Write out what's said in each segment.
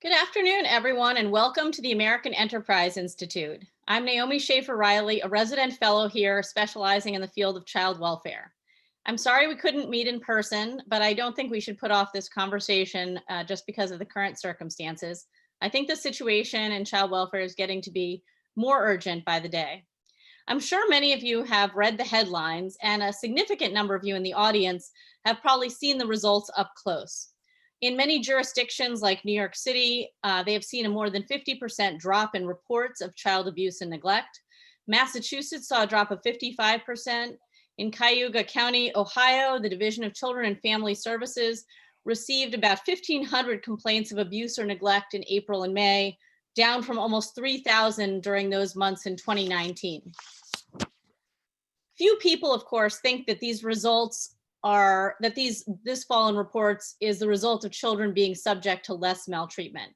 Good afternoon, everyone, and welcome to the American Enterprise Institute. I'm Naomi Schaefer-Riley, a resident fellow here specializing in the field of child welfare. I'm sorry we couldn't meet in person, but I don't think we should put off this conversation just because of the current circumstances. I think the situation in child welfare is getting to be more urgent by the day. I'm sure many of you have read the headlines, and a significant number of you in the audience have probably seen the results up close. In many jurisdictions like New York City, they have seen a more than 50% drop in reports of child abuse and neglect. Massachusetts saw a drop of 55%. In Cuyahoga County, Ohio, the Division of Children and Family Services received about 1,500 complaints of abuse or neglect in April and May, down from almost 3,000 during those months in 2019. Few people, of course, think that these results are that this fall in reports is the result of children being subject to less maltreatment.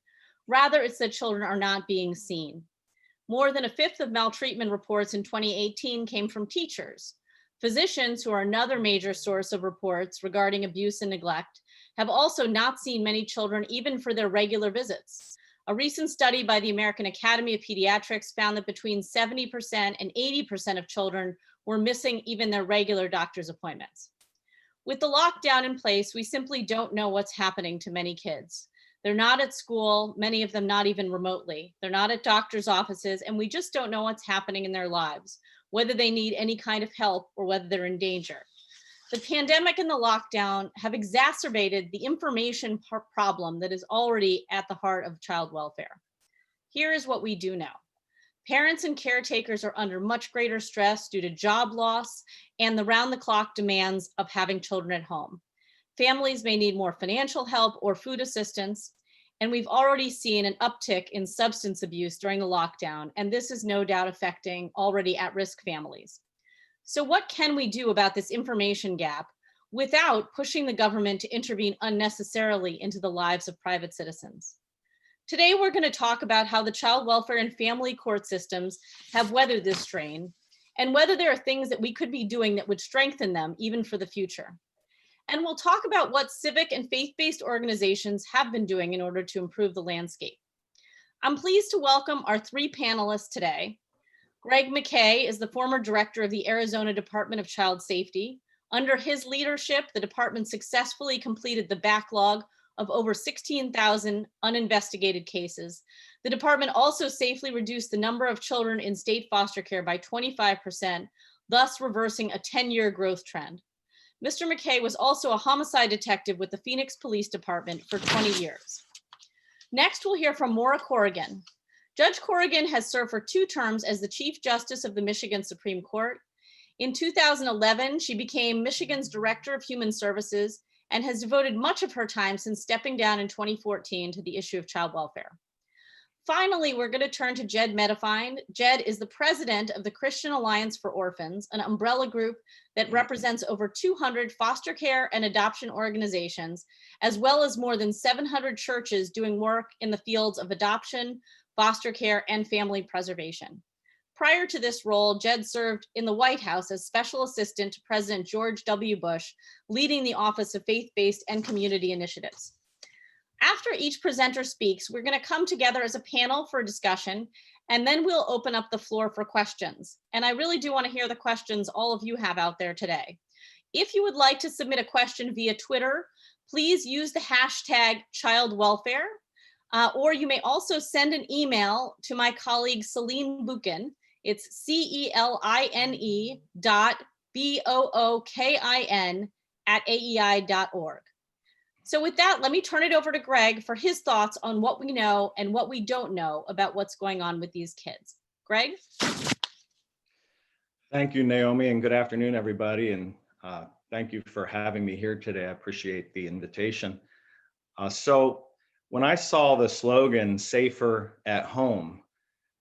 Rather, it's that children are not being seen. More than a fifth of maltreatment reports in 2018 came from teachers. Physicians, who are another major source of reports regarding abuse and neglect, have also not seen many children even for their regular visits. A recent study by the American Academy of Pediatrics found that between 70% and 80% of children were missing even their regular doctor's appointments. With the lockdown in place, we simply don't know what's happening to many kids. They're not at school, many of them not even remotely. They're not at doctor's offices, and we just don't know what's happening in their lives, whether they need any kind of help or whether they're in danger. The pandemic and the lockdown have exacerbated the information problem that is already at the heart of child welfare. Here is what we do know. Parents and caretakers are under much greater stress due to job loss and the round-the-clock demands of having children at home. Families may need more financial help or food assistance, and we've already seen an uptick in substance abuse during the lockdown, and this is no doubt affecting already at-risk families. So what can we do about this information gap without pushing the government to intervene unnecessarily into the lives of private citizens? Today, we're going to talk about how the child welfare and family court systems have weathered this strain, and whether there are things that we could be doing that would strengthen them even for the future. And we'll talk about what civic and faith-based organizations have been doing in order to improve the landscape. I'm pleased to welcome our three panelists today. Greg McKay is the former director of the Arizona Department of Child Safety. Under his leadership, the department successfully completed the backlog of over 16,000 uninvestigated cases. The department also safely reduced the number of children in state foster care by 25%, thus reversing a 10-year growth trend. Mr. McKay was also a homicide detective with the Phoenix Police Department for 20 years. Next, we'll hear from Maura Corrigan. Judge Corrigan has served for 2 terms as the Chief Justice of the Michigan Supreme Court. In 2011, she became Michigan's Director of Human Services and has devoted much of her time since stepping down in 2014 to the issue of child welfare. Finally, we're going to turn to Jed Medefine. Jed is the president of the Christian Alliance for Orphans, an umbrella group that represents over 200 foster care and adoption organizations, as well as more than 700 churches doing work in the fields of adoption, foster care, and family preservation. Prior to this role, Jed served in the White House as special assistant to President George W. Bush, leading the Office of Faith-Based and Community Initiatives. After each presenter speaks, we're going to come together as a panel for a discussion, and then we'll open up the floor for questions. And I really do want to hear the questions all of you have out there today. If you would like to submit a question via Twitter, please use the hashtag childwelfare, or you may also send an email to my colleague Celine Buchan. It's celine.bookin@aei.org. So with that, let me turn it over to Greg for his thoughts on what we know and what we don't know about what's going on with these kids. Greg? Thank you, Naomi, and good afternoon, everybody. And thank you for having me here today. I appreciate the invitation. So when I saw the slogan, "Safer at Home,"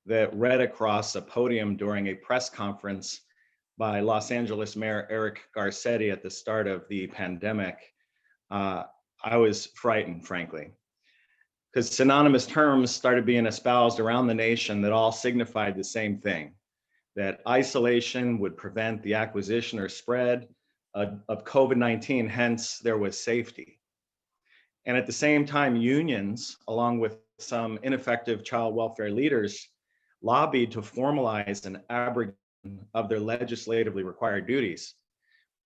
that read across a podium during a press conference by Los Angeles Mayor Eric Garcetti at the start of the pandemic, I was frightened, frankly, because synonymous terms started being espoused around the nation that all signified the same thing, that isolation would prevent the acquisition or spread of COVID-19, hence there was safety. And at the same time, unions, along with some ineffective child welfare leaders, lobbied to formalize an abrogation of their legislatively required duties,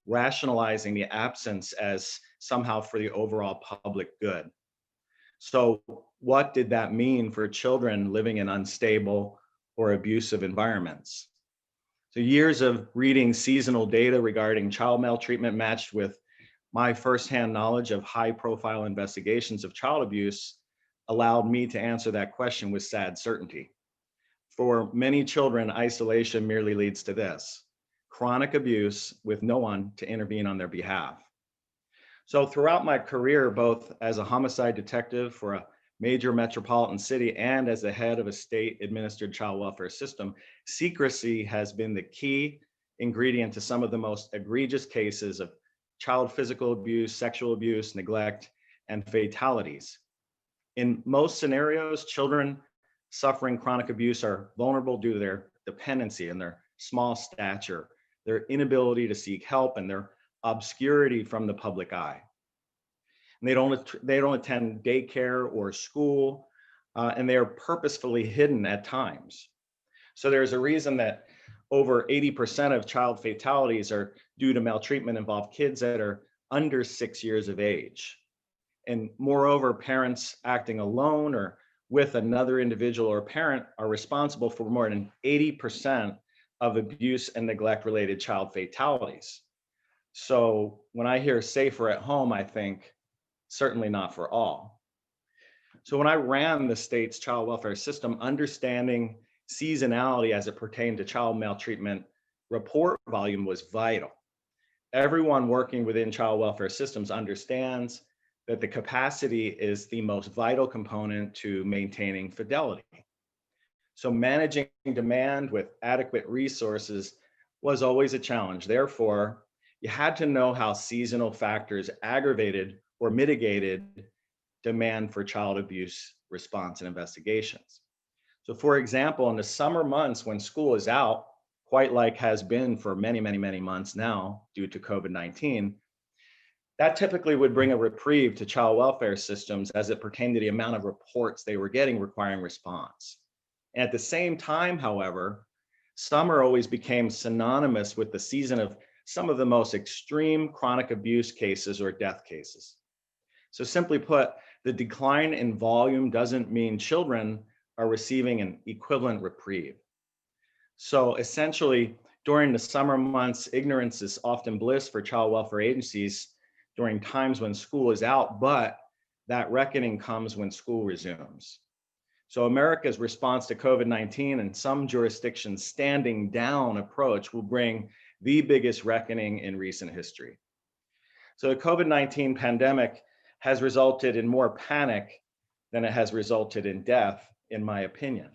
rationalizing the absence as somehow for the overall public good. So, what did that mean for children living in unstable or abusive environments? So, years of reading seasonal data regarding child maltreatment matched with my firsthand knowledge of high profile investigations of child abuse allowed me to answer that question with sad certainty. For many children, isolation merely leads to this: chronic abuse with no one to intervene on their behalf. So, throughout my career, both as a homicide detective for a major metropolitan city and as the head of a state administered child welfare system, secrecy has been the key ingredient to some of the most egregious cases of child physical abuse, sexual abuse, neglect, and fatalities. In most scenarios, children suffering chronic abuse are vulnerable due to their dependency and their small stature, their inability to seek help, and their obscurity from the public eye. And they don't attend daycare or school, and they are purposefully hidden at times. So there's a reason that over 80% of child fatalities are due to maltreatment involve kids that are under 6 years of age. And moreover, parents acting alone or with another individual or parent are responsible for more than 80% of abuse and neglect related child fatalities. So when I hear safer at home, I think certainly not for all. So when I ran the state's child welfare system, understanding seasonality as it pertained to child maltreatment report volume was vital. Everyone working within child welfare systems understands that the capacity is the most vital component to maintaining fidelity. So managing demand with adequate resources was always a challenge. Therefore, you had to know how seasonal factors aggravated or mitigated demand for child abuse response and investigations. So for example, in the summer months when school is out, quite like has been for many, many, many months now due to COVID-19, that typically would bring a reprieve to child welfare systems as it pertained to the amount of reports they were getting requiring response. And at the same time, however, summer always became synonymous with the season of some of the most extreme chronic abuse cases or death cases. So simply put, the decline in volume doesn't mean children are receiving an equivalent reprieve. So essentially, during the summer months, ignorance is often bliss for child welfare agencies during times when school is out, but that reckoning comes when school resumes. So America's response to COVID-19 and some jurisdictions' standing down approach will bring the biggest reckoning in recent history. So the COVID-19 pandemic has resulted in more panic than it has resulted in death, in my opinion.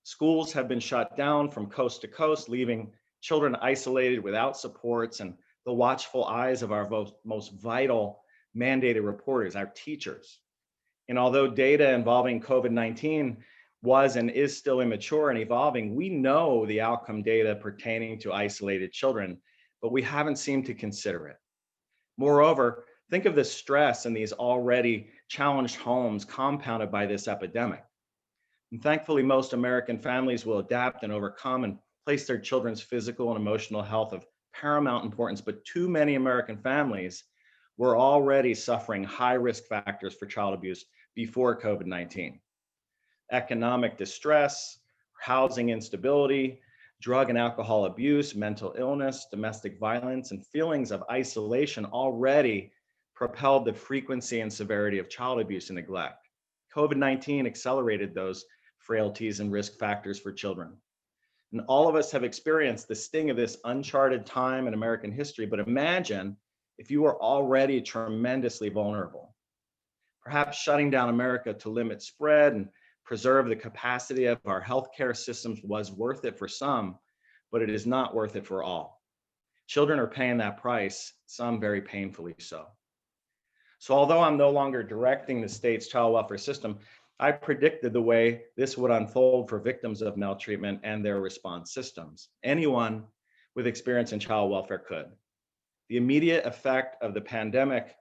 Schools have been shut down from coast to coast, leaving children isolated without supports and the watchful eyes of our most vital mandated reporters, our teachers. And although data involving COVID-19 was and is still immature and evolving, we know the outcome data pertaining to isolated children, but we haven't seemed to consider it. Moreover, think of the stress in these already challenged homes compounded by this epidemic. And thankfully, most American families will adapt and overcome and place their children's physical and emotional health of paramount importance, but too many American families were already suffering high risk factors for child abuse before COVID-19. Economic distress, housing instability, drug and alcohol abuse, mental illness, domestic violence, and feelings of isolation already propelled the frequency and severity of child abuse and neglect. COVID-19 accelerated those frailties and risk factors for children. And all of us have experienced the sting of this uncharted time in American history, but imagine if you were already tremendously vulnerable. Perhaps shutting down America to limit spread and preserve the capacity of our healthcare systems was worth it for some, but it is not worth it for all. Children are paying that price, some very painfully so. So although I'm no longer directing the state's child welfare system, I predicted the way this would unfold for victims of maltreatment and their response systems. Anyone with experience in child welfare could. The immediate effect of the pandemic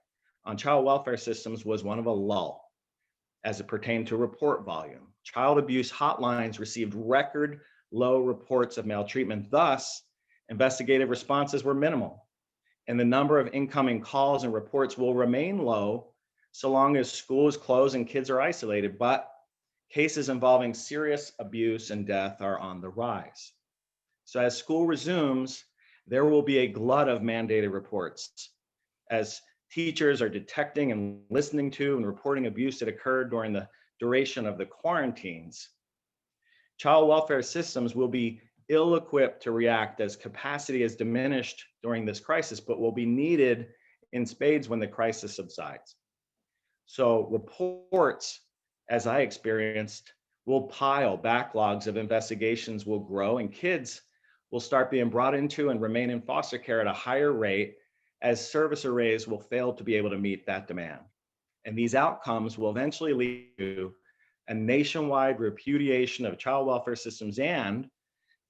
on child welfare systems was one of a lull as it pertained to report volume. Child abuse hotlines received record low reports of maltreatment. Thus, investigative responses were minimal, and the number of incoming calls and reports will remain low so long as schools close and kids are isolated. But cases involving serious abuse and death are on the rise. So as school resumes, there will be a glut of mandated reports as teachers are detecting and listening to and reporting abuse that occurred during the duration of the quarantines. Child welfare systems will be ill-equipped to react as capacity is diminished during this crisis, but will be needed in spades when the crisis subsides. So reports, as I experienced, will pile, backlogs of investigations will grow, and kids will start being brought into and remain in foster care at a higher rate as service arrays will fail to be able to meet that demand. And these outcomes will eventually lead to a nationwide repudiation of child welfare systems. And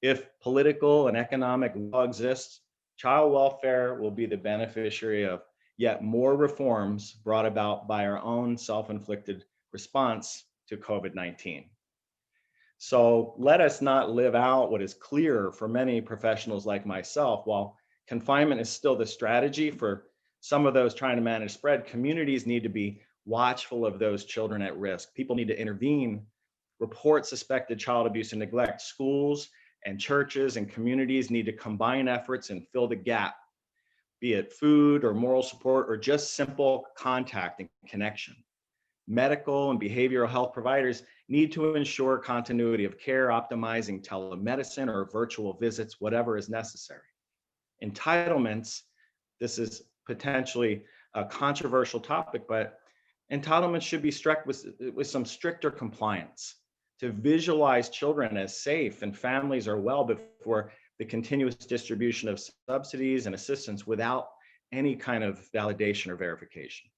if political and economic law exists, child welfare will be the beneficiary of yet more reforms brought about by our own self-inflicted response to COVID-19. So let us not live out what is clear for many professionals like myself. While confinement is still the strategy for some of those trying to manage spread, communities need to be watchful of those children at risk. People need to intervene, report suspected child abuse and neglect. Schools and churches and communities need to combine efforts and fill the gap, be it food or moral support or just simple contact and connection. Medical and behavioral health providers need to ensure continuity of care, optimizing telemedicine or virtual visits, whatever is necessary. Entitlements, this is potentially a controversial topic, but entitlements should be struck with some stricter compliance to visualize children as safe and families are well before the continuous distribution of subsidies and assistance without any kind of validation or verification.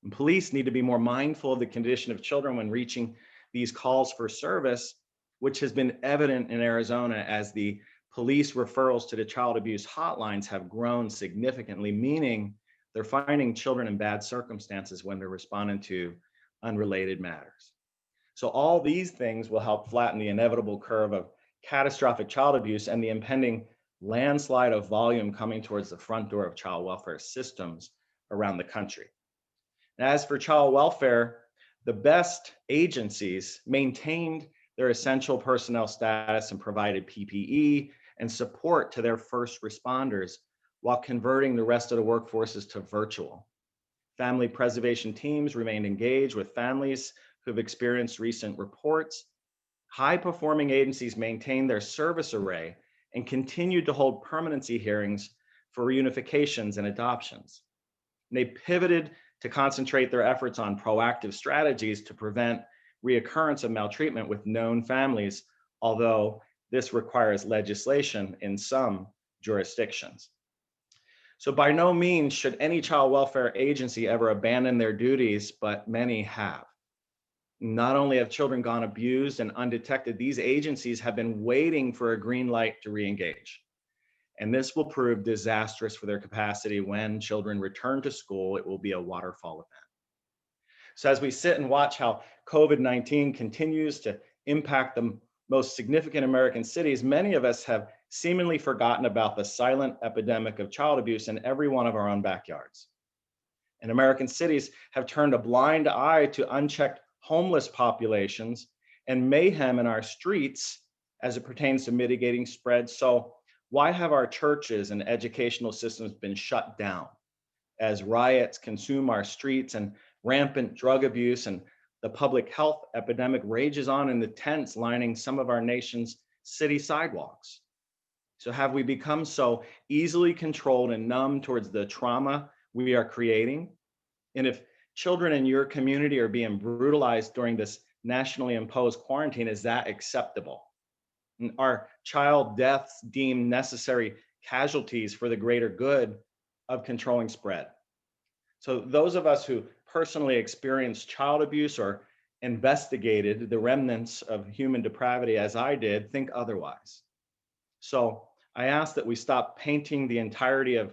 And police need to be more mindful of the condition of children when reaching these calls for service, which has been evident in Arizona as the police referrals to the child abuse hotlines have grown significantly, meaning they're finding children in bad circumstances when they're responding to unrelated matters. So all these things will help flatten the inevitable curve of catastrophic child abuse and the impending landslide of volume coming towards the front door of child welfare systems around the country. As for child welfare, the best agencies maintained their essential personnel status and provided PPE and support to their first responders while converting the rest of the workforces to virtual. Family preservation teams remained engaged with families who've experienced recent reports. High-performing agencies maintained their service array and continued to hold permanency hearings for reunifications and adoptions. And they pivoted to concentrate their efforts on proactive strategies to prevent reoccurrence of maltreatment with known families, although this requires legislation in some jurisdictions. So by no means should any child welfare agency ever abandon their duties, but many have. Not only have children gone abused and undetected, these agencies have been waiting for a green light to re-engage. And this will prove disastrous for their capacity when children return to school. It will be a waterfall event. So as we sit and watch how COVID-19 continues to impact the most significant American cities, many of us have seemingly forgotten about the silent epidemic of child abuse in every one of our own backyards. And American cities have turned a blind eye to unchecked homeless populations and mayhem in our streets as it pertains to mitigating spread. So why have our churches and educational systems been shut down as riots consume our streets and rampant drug abuse and the public health epidemic rages on in the tents lining some of our nation's city sidewalks? So have we become so easily controlled and numb towards the trauma we are creating? And if children in your community are being brutalized during this nationally imposed quarantine, is that acceptable? And are child deaths deemed necessary casualties for the greater good of controlling spread? So those of us who personally experienced child abuse or investigated the remnants of human depravity as I did, think otherwise. So I ask that we stop painting the entirety of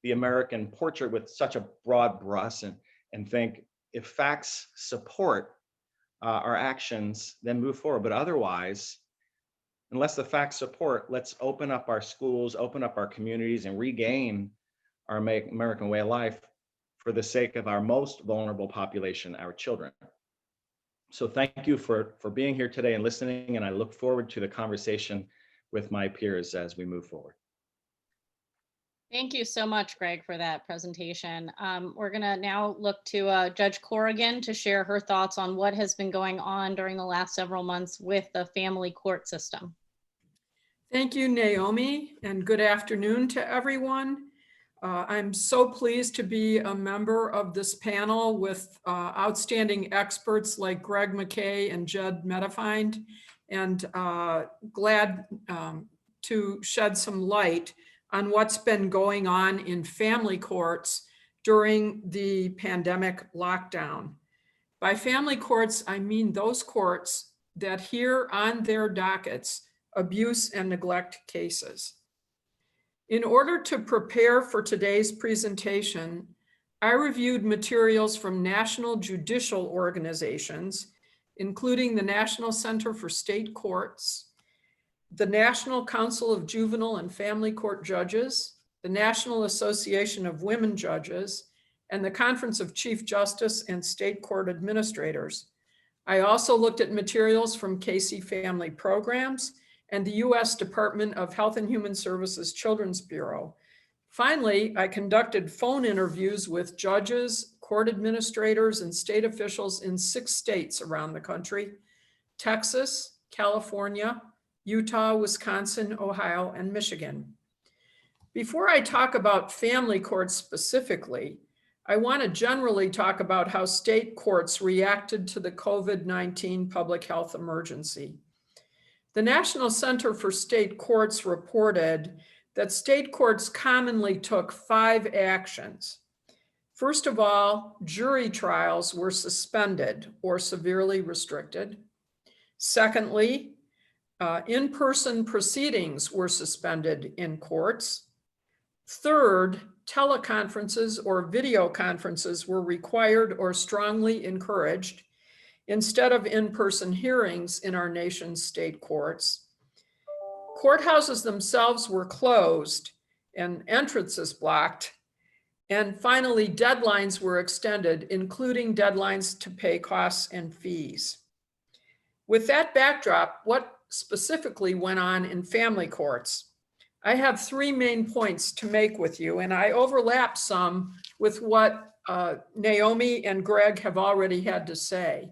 the American portrait with such a broad brush and think, if facts support our actions, then move forward. But otherwise, unless the facts support, let's open up our schools, open up our communities, and regain our American way of life for the sake of our most vulnerable population, our children. So thank you for being here today and listening, and I look forward to the conversation with my peers as we move forward. Thank you so much, Greg, for that presentation. We're going to now look to Judge Corrigan to share her thoughts on what has been going on during the last several months with the family court system. Thank you, Naomi, and good afternoon to everyone. I'm so pleased to be a member of this panel with outstanding experts like Greg McKay and Judd Medifind, and glad to shed some light on what's been going on in family courts during the pandemic lockdown. By family courts, I mean those courts that hear on their dockets abuse and neglect cases. In order to prepare for today's presentation, I reviewed materials from national judicial organizations, including the National Center for State Courts, the National Council of Juvenile and Family Court Judges, the National Association of Women Judges, and the Conference of Chief Justice and State Court Administrators. I also looked at materials from Casey Family Programs and the U.S. Department of Health and Human Services Children's Bureau. Finally, I conducted phone interviews with judges, court administrators, and state officials in 6 states around the country: Texas, California, Utah, Wisconsin, Ohio, and Michigan. Before I talk about family courts specifically, I want to generally talk about how state courts reacted to the COVID-19 public health emergency. The National Center for State Courts reported that state courts commonly took 5 actions. First of all, jury trials were suspended or severely restricted. Secondly, in-person proceedings were suspended in courts. Third, teleconferences or video conferences were required or strongly encouraged instead of in-person hearings in our nation's state courts. Courthouses themselves were closed and entrances blocked. And finally, deadlines were extended, including deadlines to pay costs and fees. With that backdrop, what specifically went on in family courts? I have 3 main points to make with you, and I overlap some with what Naomi and Greg have already had to say.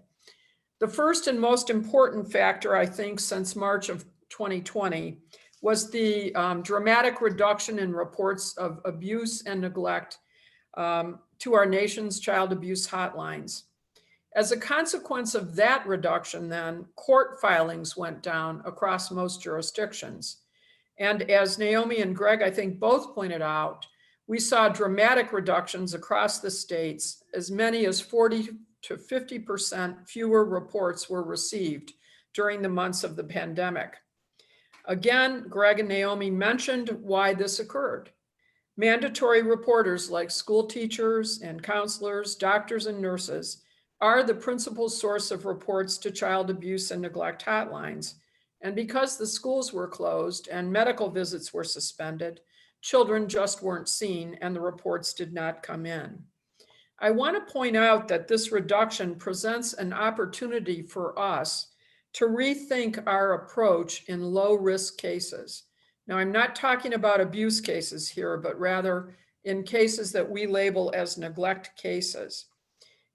The first and most important factor, I think, since March of 2020 was the dramatic reduction in reports of abuse and neglect to our nation's child abuse hotlines. As a consequence of that reduction, then, court filings went down across most jurisdictions. And as Naomi and Greg, I think, both pointed out, we saw dramatic reductions across the states. As many as 40 to 50% fewer reports were received during the months of the pandemic. Again, Greg and Naomi mentioned why this occurred. Mandatory reporters like school teachers and counselors, doctors and nurses are the principal source of reports to child abuse and neglect hotlines. And because the schools were closed and medical visits were suspended, children just weren't seen and the reports did not come in. I want to point out that this reduction presents an opportunity for us to rethink our approach in low-risk cases. Now, I'm not talking about abuse cases here, but rather in cases that we label as neglect cases.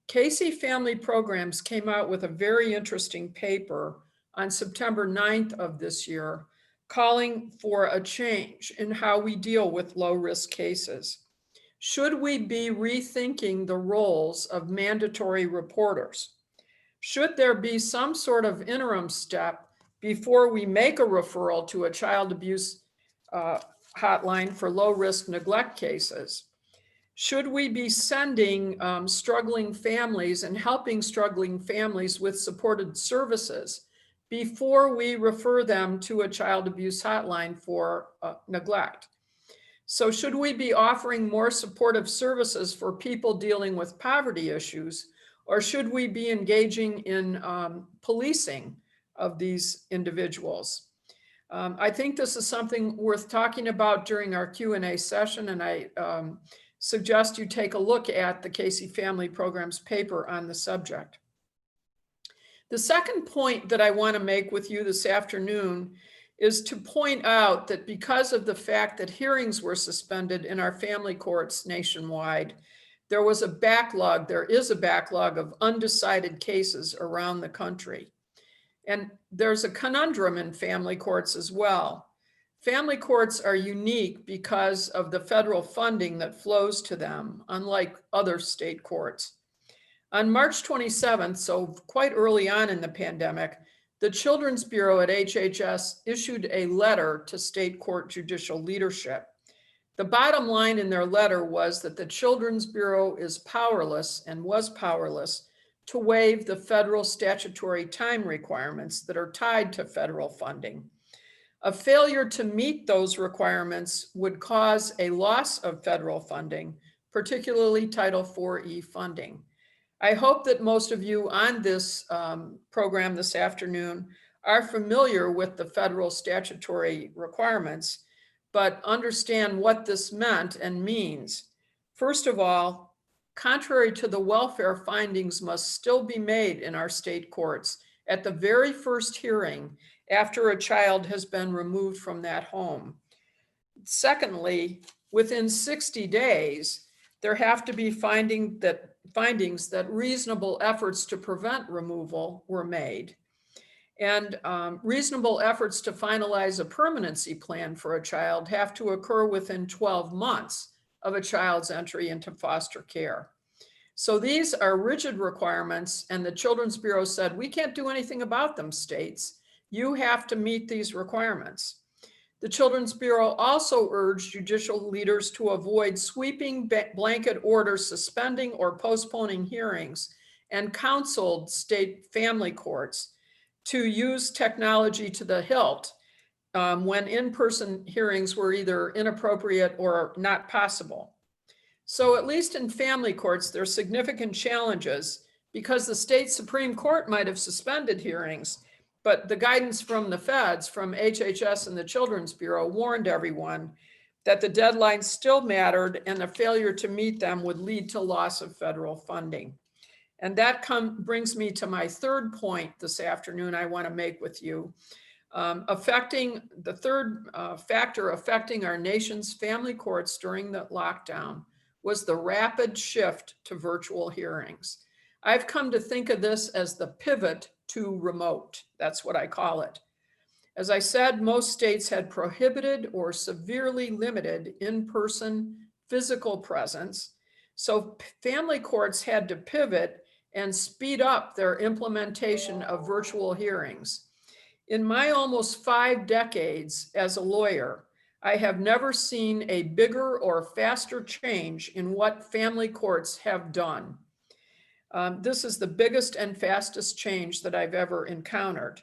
Casey Family Programs came out with a very interesting paper on September 9th of this year, calling for a change in how we deal with low-risk cases. Should we be rethinking the roles of mandatory reporters? Should there be some sort of interim step before we make a referral to a child abuse hotline for low-risk neglect cases? Should we be sending struggling families and helping struggling families with supported services before we refer them to a child abuse hotline for neglect? So should we be offering more supportive services for people dealing with poverty issues, or should we be engaging in policing of these individuals? I think this is something worth talking about during our Q&A session, and I suggest you take a look at the Casey Family Programs paper on the subject. The second point that I want to make with you this afternoon is to point out that because of the fact that hearings were suspended in our family courts nationwide, there is a backlog of undecided cases around the country. And there's a conundrum in family courts as well. Family courts are unique because of the federal funding that flows to them, unlike other state courts. On March 27th, so quite early on in the pandemic, the Children's Bureau at HHS issued a letter to state court judicial leadership. The bottom line in their letter was that the Children's Bureau is powerless and was powerless to waive the federal statutory time requirements that are tied to federal funding. A failure to meet those requirements would cause a loss of federal funding, particularly Title IV-E funding. I hope that most of you on this program this afternoon are familiar with the federal statutory requirements, but understand what this meant and means. First of all, contrary to the welfare findings must still be made in our state courts at the very first hearing after a child has been removed from that home. Secondly, within 60 days, there have to be findings that reasonable efforts to prevent removal were made, and reasonable efforts to finalize a permanency plan for a child have to occur within 12 months of a child's entry into foster care. So these are rigid requirements, and the Children's Bureau said, we can't do anything about them, states. You have to meet these requirements. The Children's Bureau also urged judicial leaders to avoid sweeping blanket orders suspending or postponing hearings, and counseled state family courts to use technology to the hilt when in-person hearings were either inappropriate or not possible. So at least in family courts, there are significant challenges because the state Supreme Court might have suspended hearings, but the guidance from the feds, from HHS and the Children's Bureau, warned everyone that the deadlines still mattered and the failure to meet them would lead to loss of federal funding. And that brings me to my third point this afternoon I want to make with you. The third factor affecting our nation's family courts during the lockdown was the rapid shift to virtual hearings. I've come to think of this as the pivot to remote. That's what I call it. As I said, most states had prohibited or severely limited in-person physical presence. So family courts had to pivot and speed up their implementation of virtual hearings. In my almost 5 decades as a lawyer, I have never seen a bigger or faster change in what family courts have done. This is the biggest and fastest change that I've ever encountered.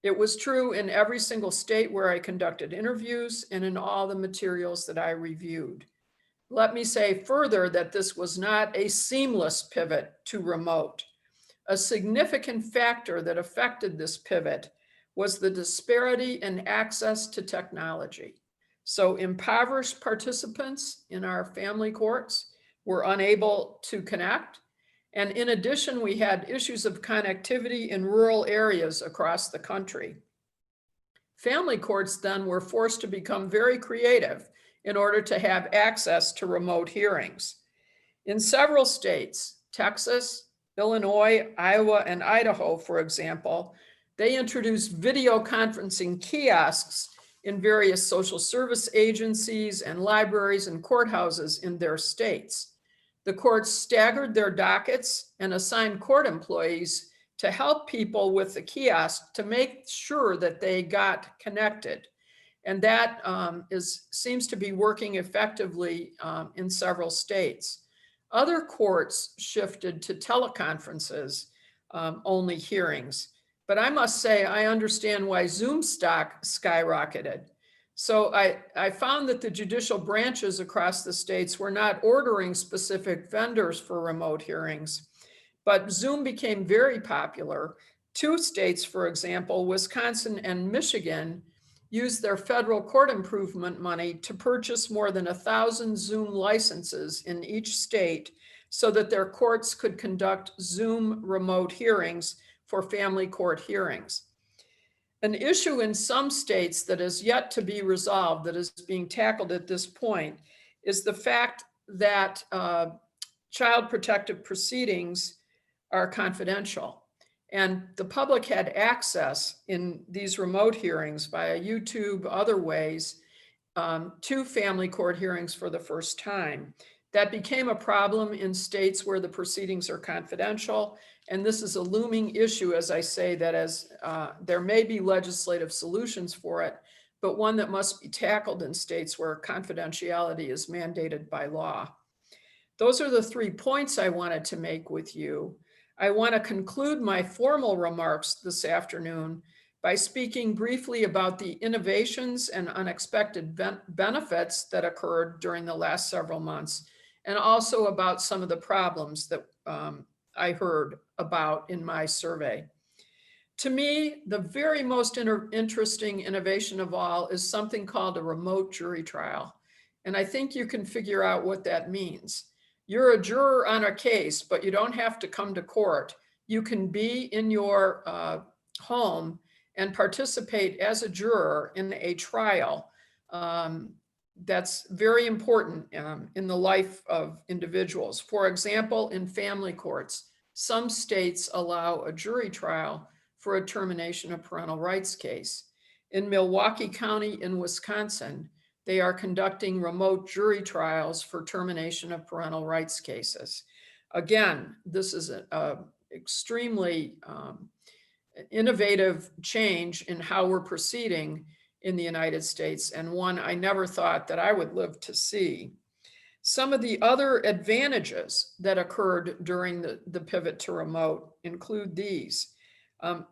It was true in every single state where I conducted interviews and in all the materials that I reviewed. Let me say further that this was not a seamless pivot to remote. A significant factor that affected this pivot was the disparity in access to technology. So impoverished participants in our family courts were unable to connect. And in addition, we had issues of connectivity in rural areas across the country. Family courts then were forced to become very creative in order to have access to remote hearings. In several states, Texas, Illinois, Iowa, and Idaho, for example, they introduced video conferencing kiosks in various social service agencies and libraries and courthouses in their states. The courts staggered their dockets and assigned court employees to help people with the kiosk to make sure that they got connected. And that seems to be working effectively in several states. Other courts shifted to teleconferences only hearings. But I must say, I understand why Zoom stock skyrocketed. So I found that the judicial branches across the states were not ordering specific vendors for remote hearings, but Zoom became very popular. 2 states, for example, Wisconsin and Michigan, used their federal court improvement money to purchase more than 1,000 Zoom licenses in each state so that their courts could conduct Zoom remote hearings for family court hearings. An issue in some states that is yet to be resolved, that is being tackled at this point, is the fact that child protective proceedings are confidential. And the public had access in these remote hearings via YouTube, other ways, to family court hearings for the first time. That became a problem in states where the proceedings are confidential. And this is a looming issue, as I say, that as there may be legislative solutions for it, but one that must be tackled in states where confidentiality is mandated by law. Those are the 3 points I wanted to make with you. I want to conclude my formal remarks this afternoon by speaking briefly about the innovations and unexpected benefits that occurred during the last several months, and also about some of the problems that I heard about in my survey. To me, the very most interesting innovation of all is something called a remote jury trial. And I think you can figure out what that means. You're a juror on a case, but you don't have to come to court. You can be in your home and participate as a juror in a trial. That's very important in the life of individuals. For example, in family courts, some states allow a jury trial for a termination of parental rights case. In Milwaukee County in Wisconsin, they are conducting remote jury trials for termination of parental rights cases. Again, this is an extremely innovative change in how we're proceeding in the United States, and one I never thought that I would live to see. Some of the other advantages that occurred during the pivot to remote include these.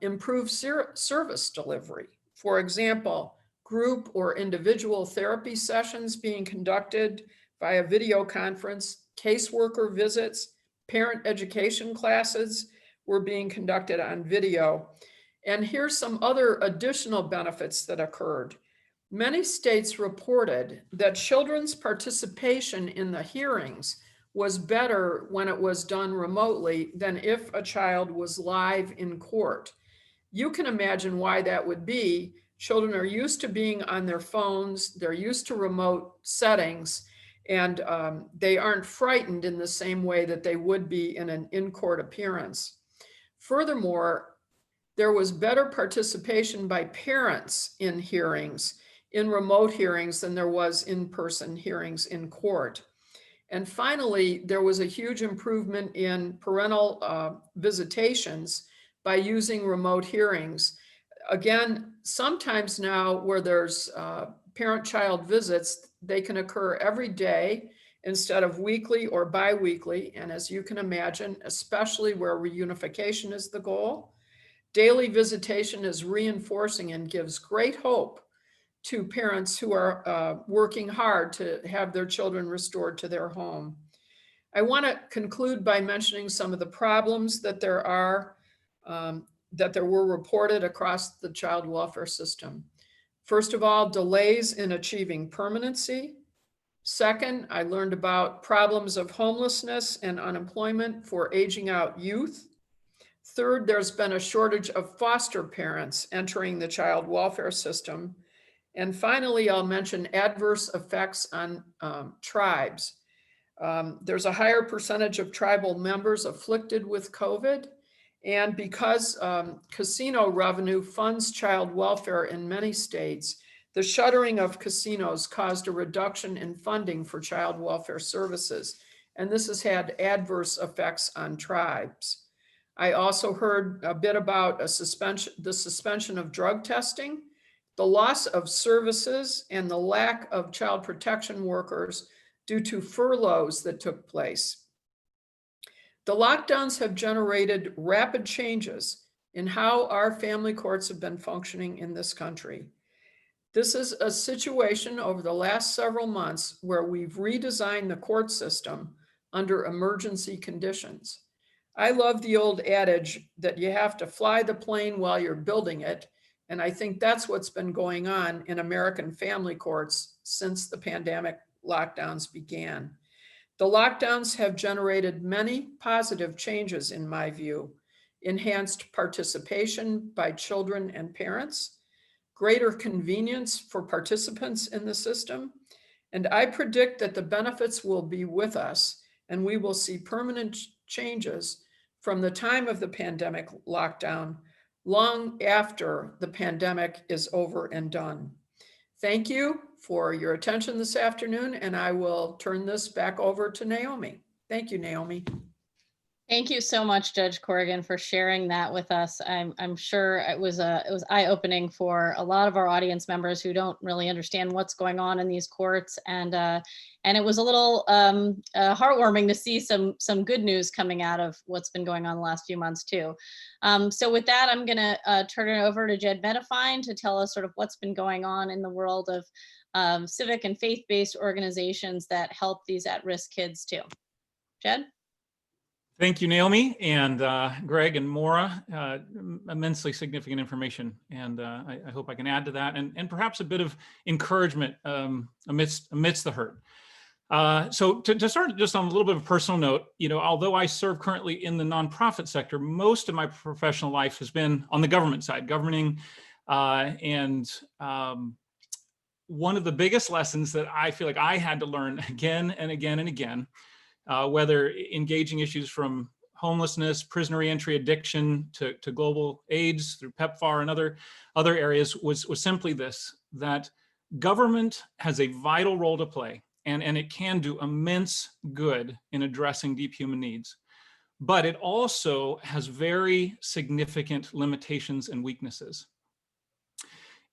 Improved service delivery. For example, group or individual therapy sessions being conducted via video conference, caseworker visits, parent education classes were being conducted on video. And here's some other additional benefits that occurred. Many states reported that children's participation in the hearings was better when it was done remotely than if a child was live in court. You can imagine why that would be. Children are used to being on their phones, they're used to remote settings, and they aren't frightened in the same way that they would be in an in-court appearance. Furthermore, there was better participation by parents in hearings, in remote hearings, than there was in-person hearings in court. And finally, there was a huge improvement in parental visitations by using remote hearings. Again, sometimes now where there's parent-child visits, they can occur every day instead of weekly or bi-weekly. And as you can imagine, especially where reunification is the goal, daily visitation is reinforcing and gives great hope to parents who are working hard to have their children restored to their home. I want to conclude by mentioning some of the problems that there were reported across the child welfare system. First of all, delays in achieving permanency. Second, I learned about problems of homelessness and unemployment for aging out youth. Third, there's been a shortage of foster parents entering the child welfare system. And finally, I'll mention adverse effects on tribes. There's a higher percentage of tribal members afflicted with COVID. And because casino revenue funds child welfare in many states, the shuttering of casinos caused a reduction in funding for child welfare services. And this has had adverse effects on tribes. I also heard a bit about the suspension of drug testing, the loss of services, and the lack of child protection workers due to furloughs that took place. The lockdowns have generated rapid changes in how our family courts have been functioning in this country. This is a situation over the last several months where we've redesigned the court system under emergency conditions. I love the old adage that you have to fly the plane while you're building it. And I think that's what's been going on in American family courts since the pandemic lockdowns began. The lockdowns have generated many positive changes, in my view: enhanced participation by children and parents, greater convenience for participants in the system, and I predict that the benefits will be with us and we will see permanent changes from the time of the pandemic lockdown long after the pandemic is over and done. Thank you for your attention this afternoon, and I will turn this back over to Naomi. Thank you, Naomi. Thank you so much, Judge Corrigan, for sharing that with us. I'm sure it was eye-opening for a lot of our audience members who don't really understand what's going on in these courts, and it was a little heartwarming to see some good news coming out of what's been going on the last few months too. So with that, I'm going to turn it over to Jed Medifine to tell us sort of what's been going on in the world of civic and faith-based organizations that help these at-risk kids too. Jed? Thank you, Naomi, and Greg and Maura. Immensely significant information, and I hope I can add to that, and perhaps a bit of encouragement amidst the hurt. So to start just on a little bit of a personal note, although I serve currently in the nonprofit sector, most of my professional life has been on the government side, governing, and one of the biggest lessons that I feel like I had to learn again and again and again, whether engaging issues from homelessness, prisoner reentry, addiction, to global AIDS through PEPFAR and other areas, was simply this: that government has a vital role to play, and it can do immense good in addressing deep human needs. But it also has very significant limitations and weaknesses.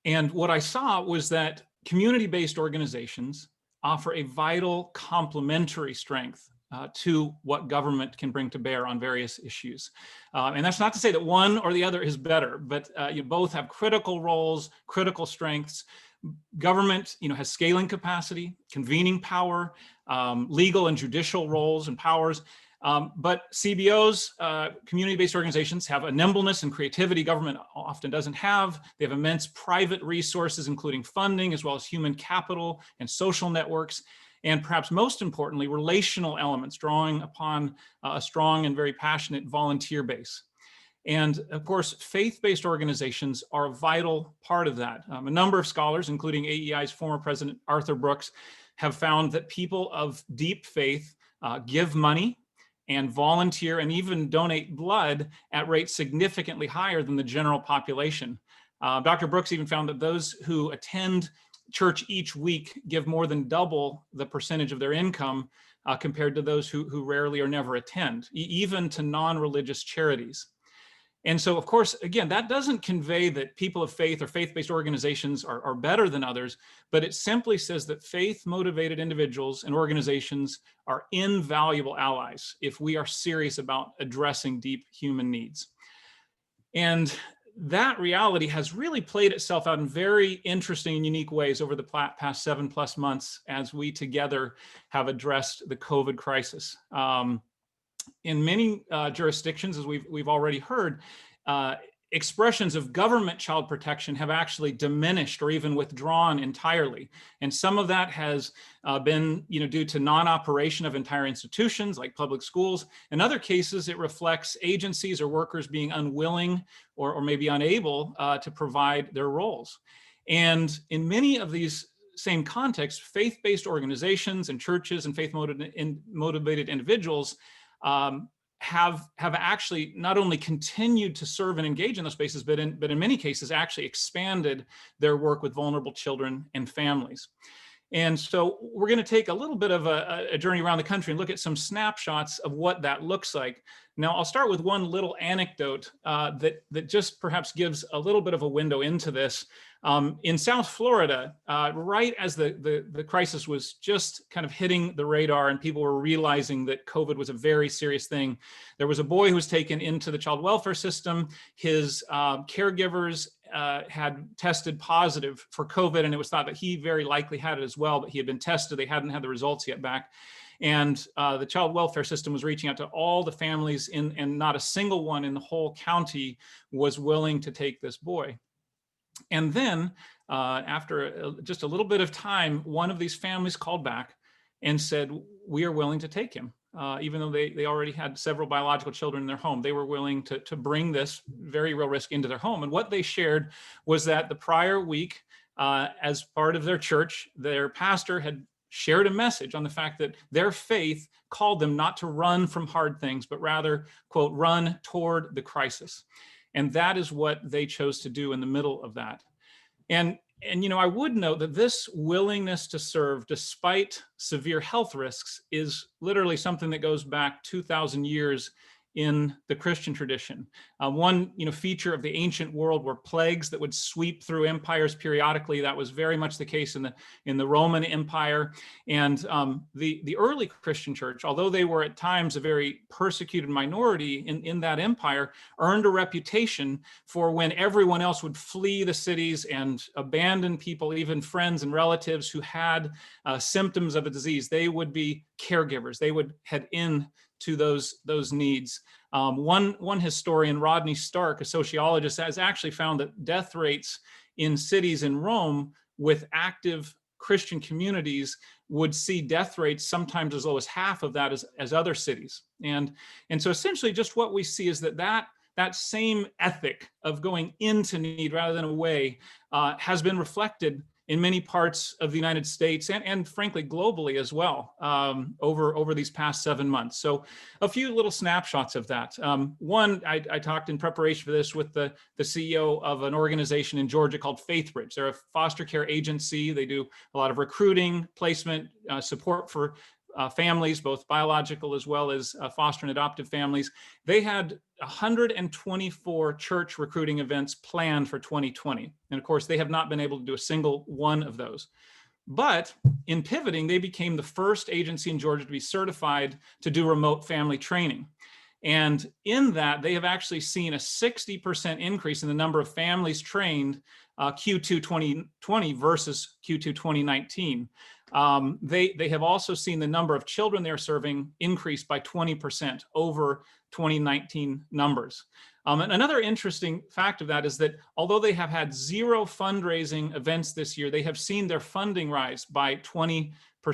And what I saw was that community-based organizations offer a vital complementary strength to what government can bring to bear on various issues. And that's not to say that one or the other is better, but you both have critical roles, critical strengths. Government, has scaling capacity, convening power, legal and judicial roles and powers. But CBOs, community-based organizations, have a nimbleness and creativity government often doesn't have. They have immense private resources, including funding, as well as human capital and social networks. And perhaps most importantly, relational elements, drawing upon a strong and very passionate volunteer base. And of course, faith-based organizations are a vital part of that. A number of scholars, including AEI's former president, Arthur Brooks, have found that people of deep faith give money and volunteer and even donate blood at rates significantly higher than the general population. Dr. Brooks even found that those who attend church each week give more than double the percentage of their income compared to those who rarely or never attend, even to non-religious charities. And so, of course, again, that doesn't convey that people of faith or faith-based organizations are better than others, but it simply says that faith-motivated individuals and organizations are invaluable allies if we are serious about addressing deep human needs. And that reality has really played itself out in very interesting and unique ways over the past 7+ months as we together have addressed the COVID crisis. In many jurisdictions, as we've already heard, expressions of government child protection have actually diminished or even withdrawn entirely. And some of that has been due to non-operation of entire institutions like public schools. In other cases, it reflects agencies or workers being unwilling or maybe unable to provide their roles. And in many of these same contexts, faith-based organizations and churches and faith-motivated individuals have actually not only continued to serve and engage in those spaces, but in many cases actually expanded their work with vulnerable children and families. And so we're going to take a little bit of a journey around the country and look at some snapshots of what that looks like. Now, I'll start with one little anecdote that just perhaps gives a little bit of a window into this. In South Florida, right as the crisis was just kind of hitting the radar and people were realizing that COVID was a very serious thing, there was a boy who was taken into the child welfare system. His caregivers had tested positive for COVID, and it was thought that he very likely had it as well, but he had been tested. They hadn't had the results yet back. And the child welfare system was reaching out to all the families and not a single one in the whole county was willing to take this boy. And then after just a little bit of time, one of these families called back and said, we are willing to take him. Even though they already had several biological children in their home, they were willing to bring this very real risk into their home. And what they shared was that the prior week, as part of their church, their pastor had shared a message on the fact that their faith called them not to run from hard things, but rather, quote, run toward the crisis. And that is what they chose to do in the middle of that. And you know, I would note that this willingness to serve despite severe health risks is literally something that goes back 2,000 years in the Christian tradition. One feature of the ancient world were plagues that would sweep through empires periodically. That was very much the case in the Roman Empire. And the early Christian church, although they were at times a very persecuted minority in that empire, earned a reputation for when everyone else would flee the cities and abandon people, even friends and relatives who had symptoms of a disease. They would be caregivers. They would head in to those needs. One historian, Rodney Stark, a sociologist, has actually found that death rates in cities in Rome with active Christian communities would see death rates sometimes as low as half of that as other cities. And so essentially just what we see is that same ethic of going into need rather than away has been reflected in many parts of the United States and frankly, globally as well, over these past 7 months. So a few little snapshots of that. One, I talked in preparation for this with the CEO of an organization in Georgia called FaithBridge. They're a foster care agency. They do a lot of recruiting, placement, support for families, both biological as well as foster and adoptive families. They had 124 church recruiting events planned for 2020. And of course, they have not been able to do a single one of those. But in pivoting, they became the first agency in Georgia to be certified to do remote family training. And in that, they have actually seen a 60% increase in the number of families trained Q2 2020 versus Q2 2019. They have also seen the number of children they're serving increase by 20% over 2019 numbers. And another interesting fact of that is that although they have had 0 fundraising events this year, they have seen their funding rise by 20%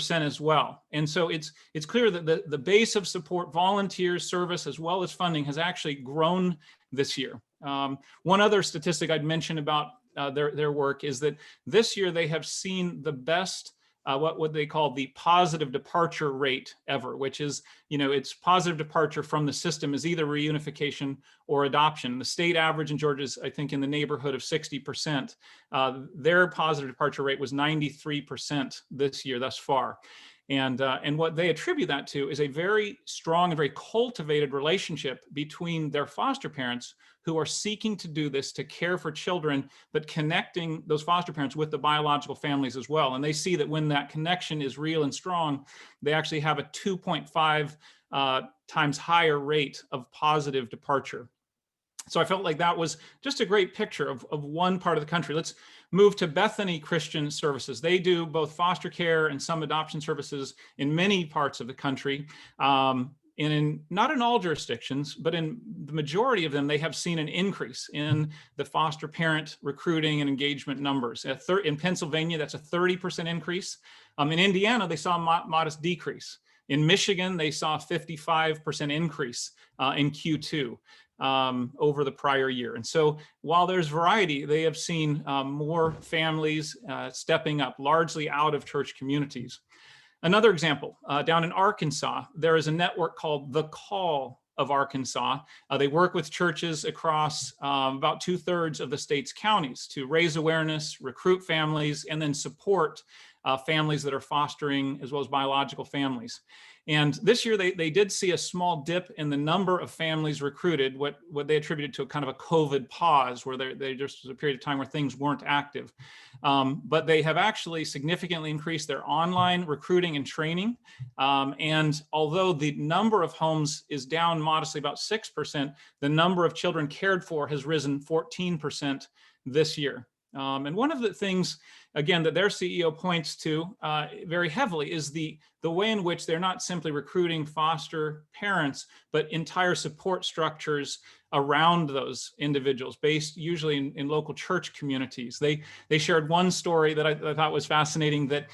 as well. And so it's clear that the base of support, volunteers, service, as well as funding has actually grown this year. One other statistic I'd mention about their work is that this year they have seen the best what they call the positive departure rate ever, which is, it's positive departure from the system is either reunification or adoption. The state average in Georgia is, I think, in the neighborhood of 60%. Their positive departure rate was 93% this year thus far. And what they attribute that to is a very strong and very cultivated relationship between their foster parents who are seeking to do this to care for children, but connecting those foster parents with the biological families as well. And they see that when that connection is real and strong, they actually have a 2.5 times higher rate of positive departure. So I felt like that was just a great picture of one part of the country. Let's move to Bethany Christian Services. They do both foster care and some adoption services in many parts of the country. And not in all jurisdictions, but in the majority of them, they have seen an increase in the foster parent recruiting and engagement numbers. In Pennsylvania, that's a 30% increase. In Indiana, they saw a modest decrease. In Michigan, they saw a 55% increase in Q2 over the prior year. And so while there's variety, they have seen more families stepping up, largely out of church communities. Another example, down in Arkansas, there is a network called The Call of Arkansas. They work with churches across about 2/3 of the state's counties to raise awareness, recruit families, and then support families that are fostering as well as biological families. And this year they did see a small dip in the number of families recruited, what they attributed to a kind of a COVID pause, where they just was a period of time where things weren't active. But they have actually significantly increased their online recruiting and training. And although the number of homes is down modestly, about 6%, the number of children cared for has risen 14% this year. And one of the things, again, that their CEO points to very heavily is the way in which they're not simply recruiting foster parents, but entire support structures around those individuals, based usually in local church communities. They shared one story that I thought was fascinating, that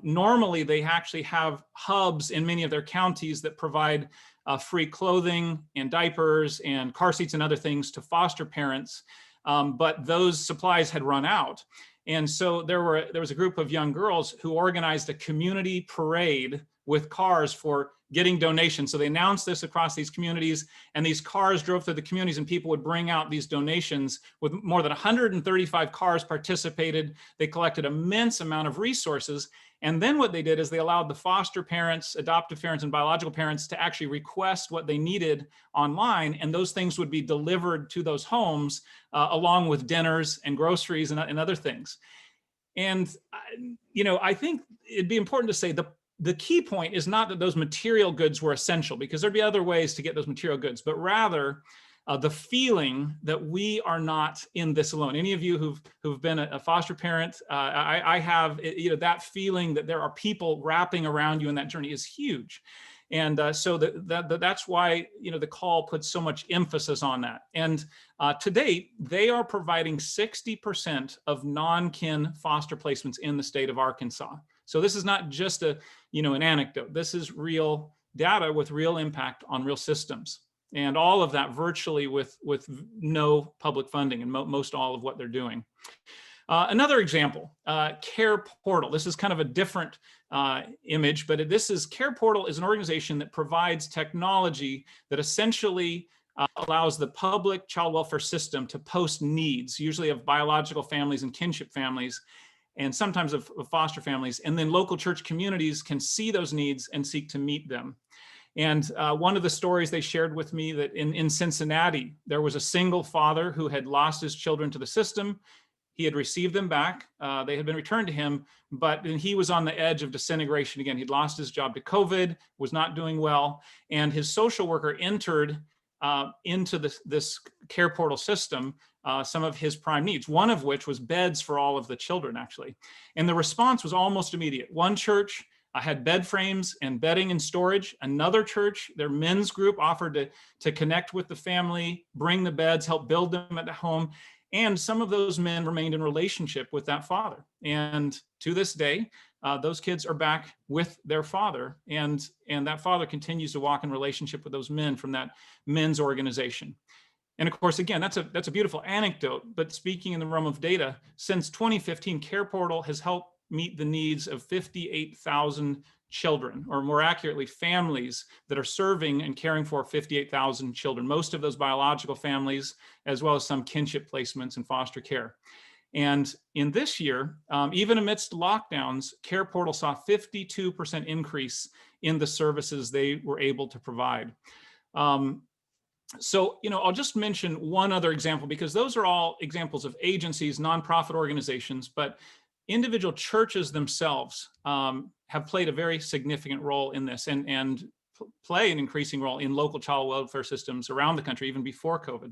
normally they actually have hubs in many of their counties that provide free clothing and diapers and car seats and other things to foster parents. But those supplies had run out. And so there was a group of young girls who organized a community parade with cars for getting donations. So they announced this across these communities, and these cars drove through the communities, and people would bring out these donations. With more than 135 cars participated. They collected an immense amount of resources. And then what they did is they allowed the foster parents, adoptive parents, and biological parents to actually request what they needed online, and those things would be delivered to those homes along with dinners and groceries and other things. And I think it'd be important to say the key point is not that those material goods were essential, because there'd be other ways to get those material goods, but rather the feeling that we are not in this alone. Any of you who've been a foster parent, I have, that feeling that there are people wrapping around you in that journey is huge. And so that's why, the call puts so much emphasis on that. And to date, they are providing 60% of non-kin foster placements in the state of Arkansas. So this is not just an anecdote. This is real data with real impact on real systems. And all of that virtually with no public funding, and most all of what they're doing. Another example, Care Portal. This is kind of a different image, but Care Portal is an organization that provides technology that essentially allows the public child welfare system to post needs, usually of biological families and kinship families, and sometimes of foster families. And then local church communities can see those needs and seek to meet them. And one of the stories they shared with me, that in Cincinnati, there was a single father who had lost his children to the system. He had received them back. They had been returned to him, but then he was on the edge of disintegration again. He'd lost his job to COVID, was not doing well. And his social worker entered into this Care Portal system some of his prime needs, one of which was beds for all of the children, actually. And the response was almost immediate. One church had bed frames and bedding and storage. Another church, their men's group, offered to connect with the family, bring the beds, help build them at the home. And some of those men remained in relationship with that father. And to this day, those kids are back with their father. And that father continues to walk in relationship with those men from that men's organization. And of course, again, that's a beautiful anecdote. But speaking in the realm of data, since 2015, Care Portal has helped meet the needs of 58,000 children, or more accurately, families that are serving and caring for 58,000 children, most of those biological families, as well as some kinship placements and foster care. And in this year, even amidst lockdowns, Care Portal saw 52% increase in the services they were able to provide. So, I'll just mention one other example, because those are all examples of agencies, nonprofit organizations, but individual churches themselves have played a very significant role in this, and play an increasing role in local child welfare systems around the country, even before COVID.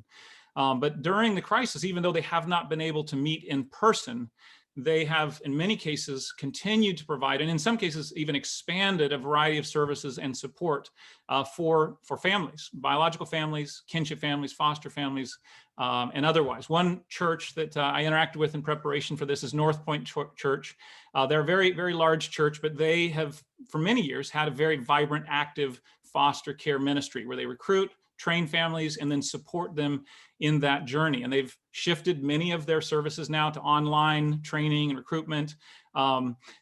But during the crisis, even though they have not been able to meet in person, they have, in many cases, continued to provide, and in some cases even expanded, a variety of services and support for families, biological families, kinship families, foster families, and otherwise. One church that I interacted with in preparation for this is North Point Church. They're a very, very large church, but they have, for many years, had a very vibrant, active foster care ministry where they recruit, train families, and then support them in that journey. And they've shifted many of their services now to online training and recruitment.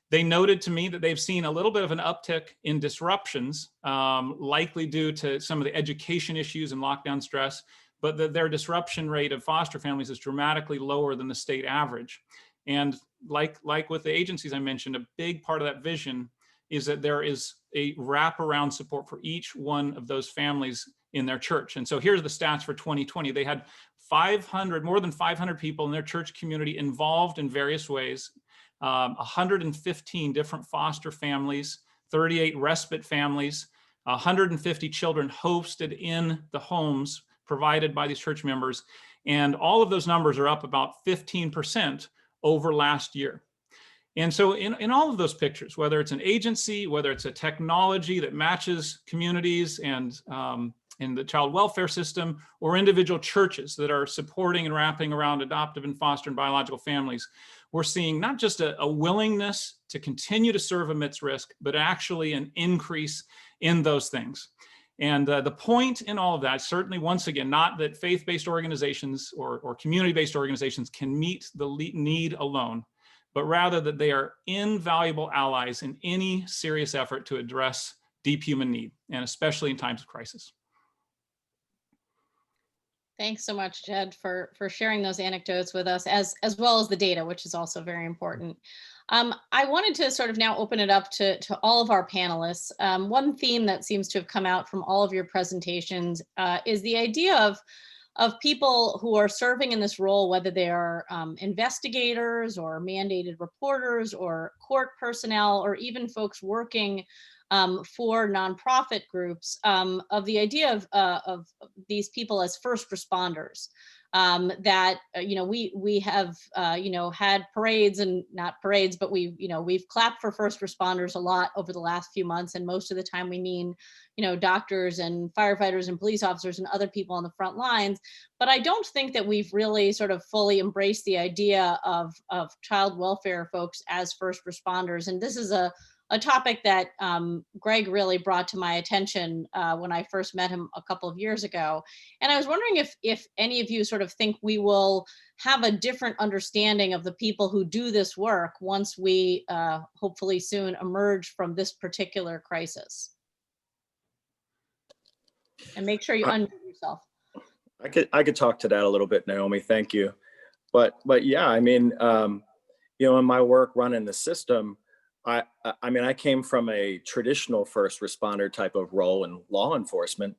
They noted to me that they've seen a little bit of an uptick in disruptions, likely due to some of the education issues and lockdown stress, but that their disruption rate of foster families is dramatically lower than the state average. And like with the agencies I mentioned, a big part of that vision is that there is a wraparound support for each one of those families in their church. And so here's the stats for 2020. They had more than 500 people in their church community involved in various ways, 115 different foster families, 38 respite families, 150 children hosted in the homes provided by these church members. And all of those numbers are up about 15% over last year. And so in all of those pictures, whether it's an agency, whether it's a technology that matches communities and in the child welfare system, or individual churches that are supporting and wrapping around adoptive and foster and biological families, we're seeing not just a willingness to continue to serve amidst risk, but actually an increase in those things. And the point in all of that, certainly, once again, not that faith-based organizations or community-based organizations can meet the need alone, but rather that they are invaluable allies in any serious effort to address deep human need, and especially in times of crisis. Thanks so much, Jed, for sharing those anecdotes with us, as well as the data, which is also very important. I wanted to sort of now open it up to all of our panelists. One theme that seems to have come out from all of your presentations is the idea of people who are serving in this role, whether they are investigators or mandated reporters or court personnel, or even folks working for nonprofit groups, of the idea of these people as first responders. That we have had parades, and not parades, but we've clapped for first responders a lot over the last few months, and most of the time we mean doctors and firefighters and police officers and other people on the front lines. But I don't think that we've really sort of fully embraced the idea of child welfare folks as first responders, and this is a topic that Greg really brought to my attention when I first met him a couple of years ago. And I was wondering if any of you sort of think we will have a different understanding of the people who do this work once we hopefully soon emerge from this particular crisis. And make sure you unmute yourself. I could talk to that a little bit, Naomi. Thank you. But yeah, I mean, in my work running the system, I mean, I came from a traditional first responder type of role in law enforcement,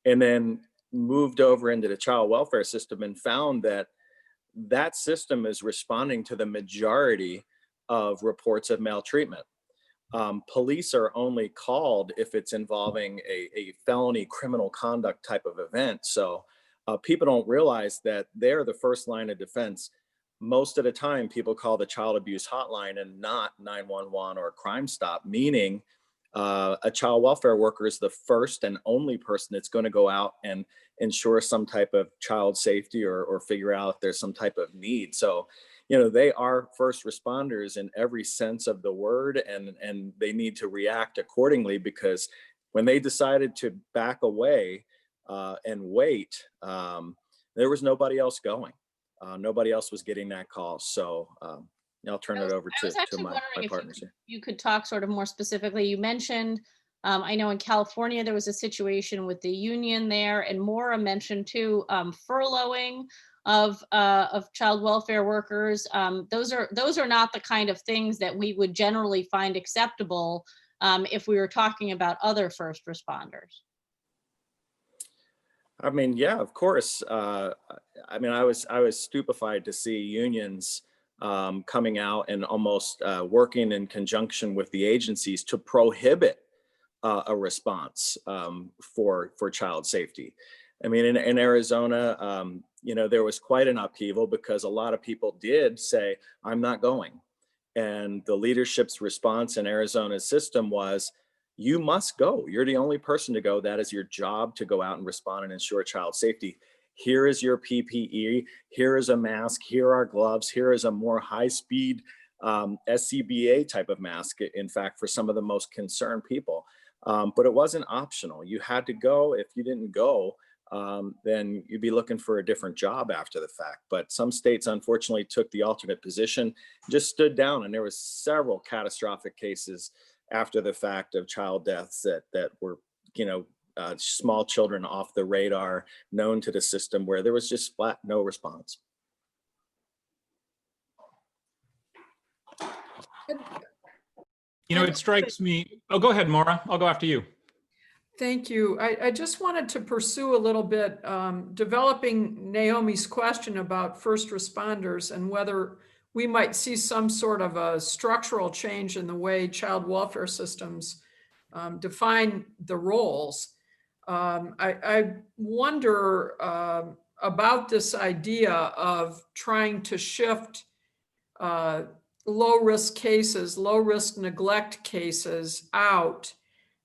and then moved over into the child welfare system and found that system is responding to the majority of reports of maltreatment. Police are only called if it's involving a felony criminal conduct type of event. So people don't realize that they're the first line of defense. Most of the time, people call the child abuse hotline and not 911 or Crime Stop, meaning a child welfare worker is the first and only person that's going to go out and ensure some type of child safety or figure out if there's some type of need. So, they are first responders in every sense of the word, and they need to react accordingly, because when they decided to back away and wait, there was nobody else going. Nobody else was getting that call. So I'll turn it over to my partners here. You could talk sort of more specifically. You mentioned, I know in California, there was a situation with the union there, and Maura mentioned too, furloughing of child welfare workers. Those are not the kind of things that we would generally find acceptable if we were talking about other first responders. I mean, yeah, of course. I mean, I was stupefied to see unions coming out and almost working in conjunction with the agencies to prohibit a response for child safety. I mean, in Arizona, there was quite an upheaval because a lot of people did say, "I'm not going," and the leadership's response in Arizona's system was, "You must go. You're the only person to go. That is your job, to go out and respond and ensure child safety. Here is your PPE. Here is a mask. Here are gloves. Here is a more high-speed SCBA type of mask, in fact, for some of the most concerned people." But it wasn't optional. You had to go. If you didn't go, then you'd be looking for a different job after the fact. But some states, unfortunately, took the alternate position, just stood down, and there was several catastrophic cases after the fact of child deaths that were, small children off the radar, known to the system, where there was just flat no response. You know, it strikes me. Oh, go ahead, Maura. I'll go after you. Thank you. I just wanted to pursue a little bit, developing Naomi's question about first responders and whether we might see some sort of a structural change in the way child welfare systems define the roles. I wonder about this idea of trying to shift low-risk cases, low-risk neglect cases out,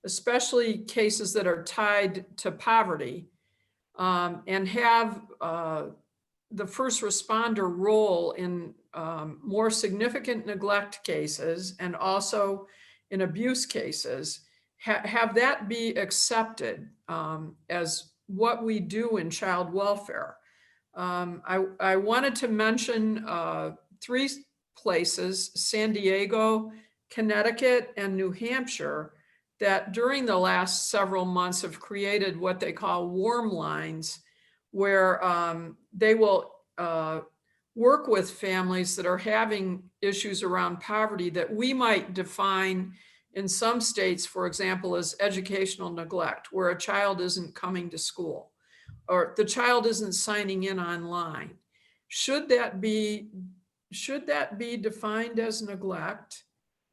especially cases that are tied to poverty, and have the first responder role in more significant neglect cases and also in abuse cases, have that be accepted as what we do in child welfare. I wanted to mention 3 places, San Diego, Connecticut, and New Hampshire, that during the last several months have created what they call warm lines, where they will work with families that are having issues around poverty that we might define in some states, for example, as educational neglect, where a child isn't coming to school or the child isn't signing in online. Should that be defined as neglect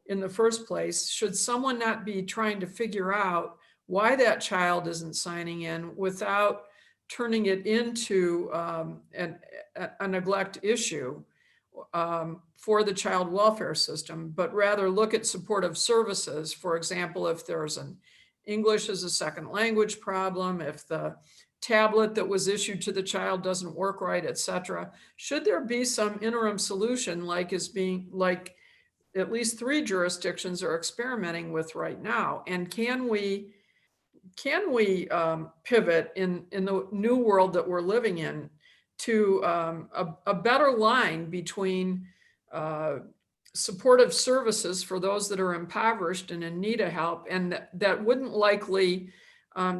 in the first place? Should someone not be trying to figure out why that child isn't signing in without turning it into a neglect issue for the child welfare system, but rather look at supportive services? For example, if there's an English as a second language problem, if the tablet that was issued to the child doesn't work right, et cetera. Should there be some interim solution like at least 3 jurisdictions are experimenting with right now? And can we pivot in the new world that we're living in to a better line between supportive services for those that are impoverished and in need of help, and that wouldn't likely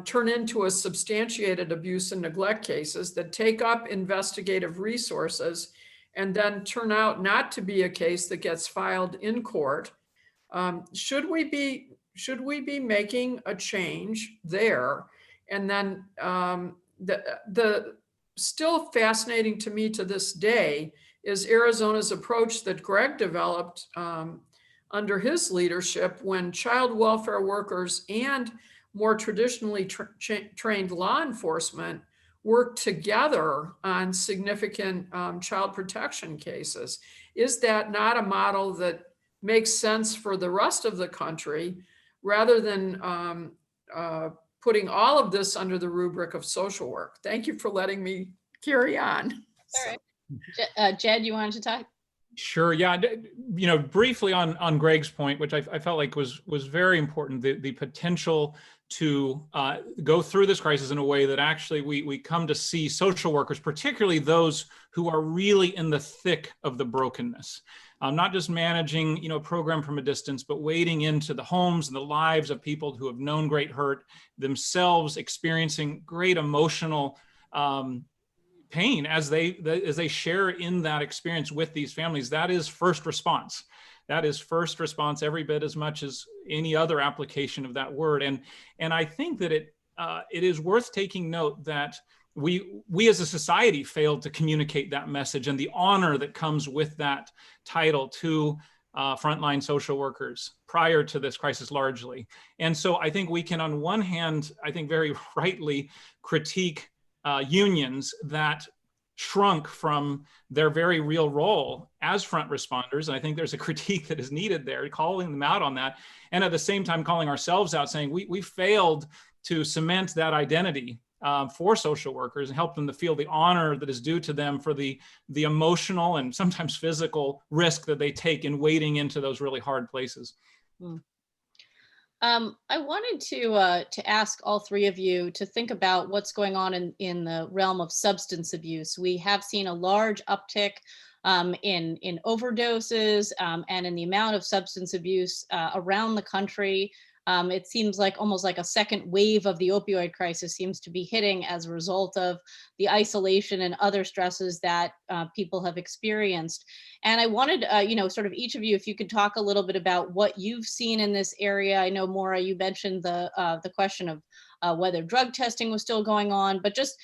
turn into a substantiated abuse and neglect cases that take up investigative resources and then turn out not to be a case that gets filed in court? Should we be making a change there? And then the still fascinating to me to this day is Arizona's approach that Greg developed under his leadership, when child welfare workers and more traditionally trained law enforcement work together on significant child protection cases. Is that not a model that makes sense for the rest of the country, rather than putting all of this under the rubric of social work? Thank you for letting me carry on. All right. Jed, you wanted to talk? Sure. Yeah. You know, briefly on Greg's point, which I felt like was very important, the potential to go through this crisis in a way that actually we come to see social workers, particularly those who are really in the thick of the brokenness, not just managing, a program from a distance, but wading into the homes and the lives of people who have known great hurt, themselves experiencing great emotional pain as they share in that experience with these families. That is first response. That is first response every bit as much as any other application of that word. And I think that it is worth taking note that we as a society failed to communicate that message and the honor that comes with that title to frontline social workers prior to this crisis largely. And so I think we can, on one hand, I think very rightly critique unions that shrunk from their very real role as front responders. And I think there's a critique that is needed there, calling them out on that. And at the same time, calling ourselves out, saying we failed to cement that identity for social workers and help them to feel the honor that is due to them for the emotional and sometimes physical risk that they take in wading into those really hard places. I wanted to ask all 3 of you to think about what's going on in the realm of substance abuse. We have seen a large uptick in overdoses and in the amount of substance abuse around the country. It seems like almost like a second wave of the opioid crisis seems to be hitting as a result of the isolation and other stresses that people have experienced. And I wanted, sort of each of you, if you could talk a little bit about what you've seen in this area. I know, Maura, you mentioned the question of whether drug testing was still going on, but just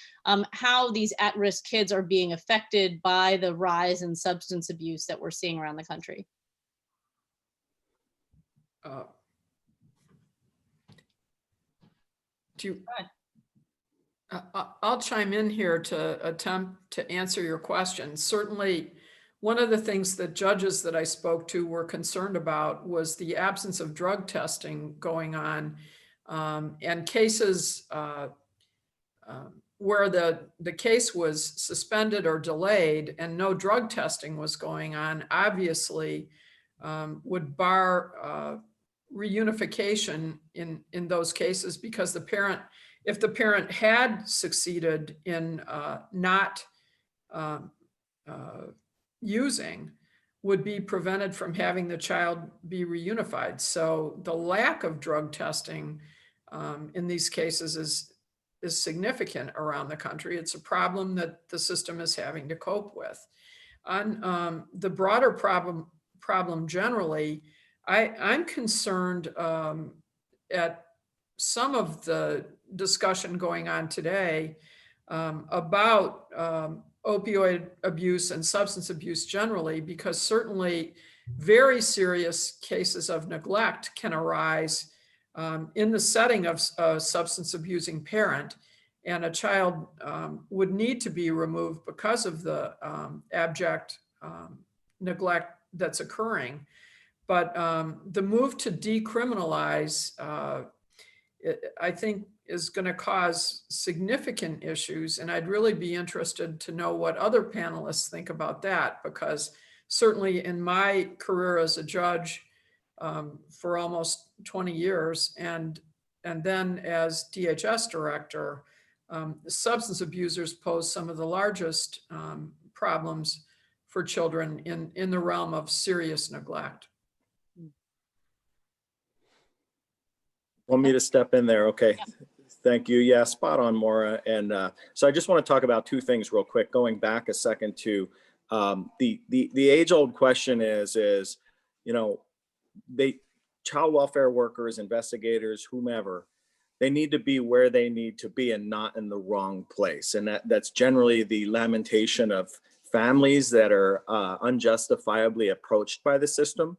how these at-risk kids are being affected by the rise in substance abuse that we're seeing around the country. I'll chime in here to attempt to answer your question. Certainly, one of the things that judges that I spoke to were concerned about was the absence of drug testing going on, and cases where the case was suspended or delayed and no drug testing was going on, obviously would bar reunification in those cases, because if the parent had succeeded in not using, would be prevented from having the child be reunified. So the lack of drug testing in these cases is significant around the country. It's a problem that the system is having to cope with. On the broader problem generally, I'm concerned at some of the discussion going on today about opioid abuse and substance abuse generally, because certainly very serious cases of neglect can arise in the setting of a substance abusing parent, and a child would need to be removed because of the abject neglect that's occurring. But the move to decriminalize, I think, is going to cause significant issues. And I'd really be interested to know what other panelists think about that, because certainly in my career as a judge for almost 20 years, and then as DHS director, substance abusers pose some of the largest problems for children in the realm of serious neglect. Want me to step in there? Okay. Yeah. Thank you. Yeah, spot on, Maura. And so I just want to talk about two things real quick, going back a second to the age-old question is, child welfare workers, investigators, whomever, they need to be where they need to be and not in the wrong place. And that's generally the lamentation of families that are unjustifiably approached by the system.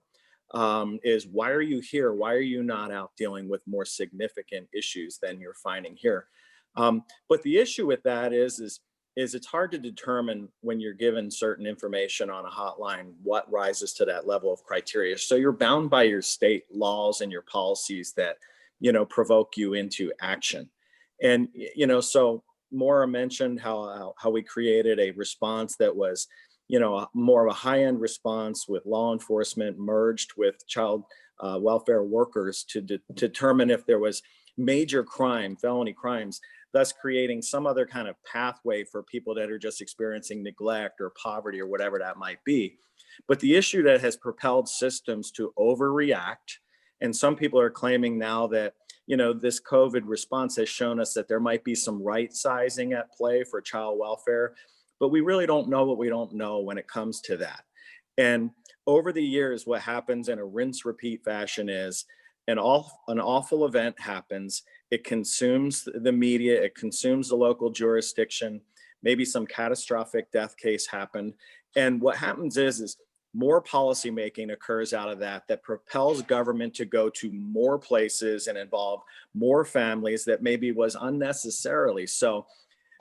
Is why are you here? Why are you not out dealing with more significant issues than you're finding here? But the issue with that is it's hard to determine when you're given certain information on a hotline what rises to that level of criteria. So you're bound by your state laws and your policies that provoke you into action. And so Maura mentioned how we created a response that was more of a high-end response with law enforcement merged with child welfare workers to determine if there was major crime, felony crimes, thus creating some other kind of pathway for people that are just experiencing neglect or poverty or whatever that might be. But the issue that has propelled systems to overreact, and some people are claiming now that this COVID response has shown us that there might be some right sizing at play for child welfare. But we really don't know what we don't know when it comes to that. And over the years, what happens in a rinse repeat fashion is an awful event happens. It consumes the media, it consumes the local jurisdiction, maybe some catastrophic death case happened. And what happens is more policymaking occurs out of that propels government to go to more places and involve more families that maybe was unnecessarily. So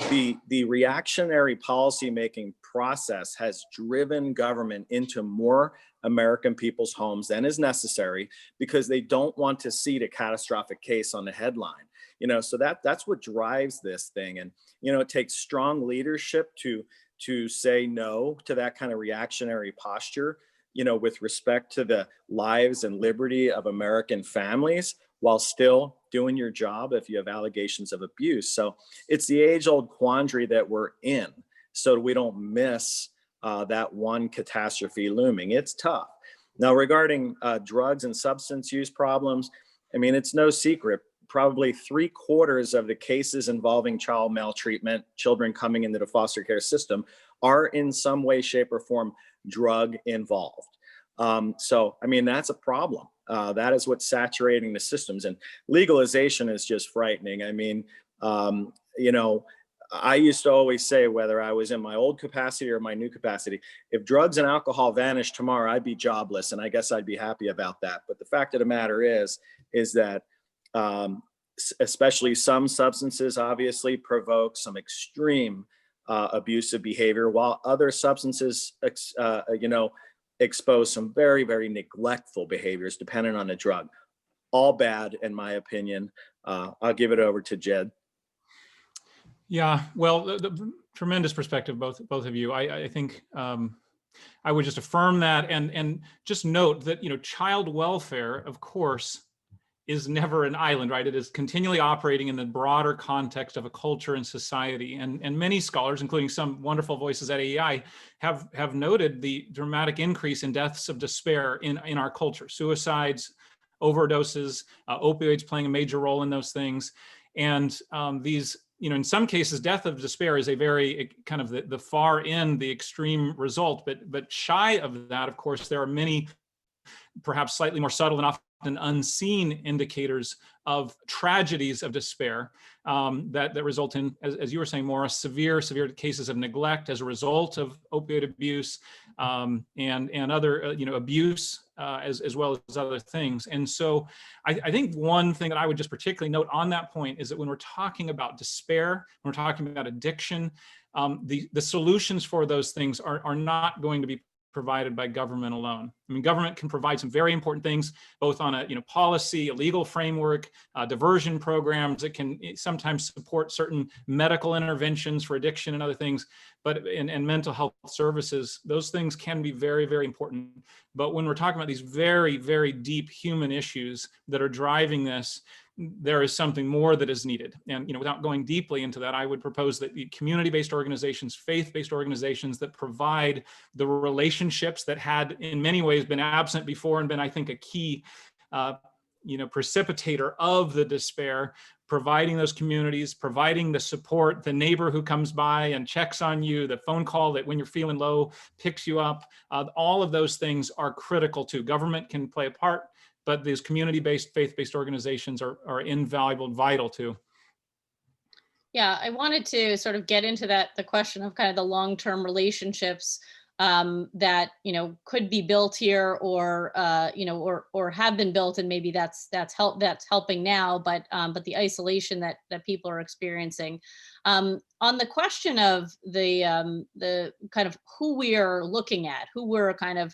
the reactionary policymaking process has driven government into more American people's homes than is necessary, because they don't want to see the catastrophic case on the headline. So that's what drives this thing. And it takes strong leadership to say no to that kind of reactionary posture, with respect to the lives and liberty of American families, while still doing your job if you have allegations of abuse. So it's the age-old quandary that we're in, so we don't miss that one catastrophe looming. It's tough. Now, regarding drugs and substance use problems, I mean, it's no secret. Probably 3/4 of the cases involving child maltreatment, children coming into the foster care system, are in some way, shape, or form drug involved. So, I mean, that's a problem. That is what's saturating the systems, and legalization is just frightening. I mean, you know, I used to always say, whether I was in my old capacity or my new capacity, if drugs and alcohol vanished tomorrow, I'd be jobless, and I guess I'd be happy about that. But the fact of the matter is that especially some substances obviously provoke some extreme abusive behavior, while other substances, you know, expose some very, very neglectful behaviors depending on the drug. All bad, in my opinion. I'll give it over to Jed. Yeah, well, the tremendous perspective, both of you. I think I would just affirm that, and just note that, you know, child welfare, of course, is never an island, right? It is continually operating in the broader context of a culture and society. And many scholars, including some wonderful voices at AEI, have noted the dramatic increase in deaths of despair in our culture. Suicides, overdoses, opioids playing a major role in those things. And these, you know, in some cases, death of despair is a very kind of the far end, the extreme result. But shy of that, of course, there are many perhaps slightly more subtle and often unseen indicators of tragedies of despair that result in, as you were saying, Maura, severe cases of neglect as a result of opioid abuse and other you know, abuse as well as other things. And so I think one thing that I would just particularly note on that point is that when we're talking about despair, when we're talking about addiction, the solutions for those things are not going to be provided by government alone. I mean, government can provide some very important things, both on a, you know, policy, a legal framework, diversion programs that can sometimes support certain medical interventions for addiction and other things, but and mental health services. Those things can be very, very important. But when we're talking about these very, very deep human issues that are driving this, there is something more that is needed. And, you know, without going deeply into that, I would propose that the community-based organizations, faith-based organizations that provide the relationships that had in many ways been absent before and been, I think, a key, you know, precipitator of the despair, providing those communities, providing the support, the neighbor who comes by and checks on you, the phone call that when you're feeling low picks you up, all of those things are critical too. Government can play a part, but these community-based, faith-based organizations are invaluable and vital too. Yeah, I wanted to sort of get into the question of kind of the long-term relationships that, you know, could be built here, or you know, or have been built, and maybe that's helping now, but the isolation that people are experiencing. On the question of the kind of who we are looking at, who we're kind of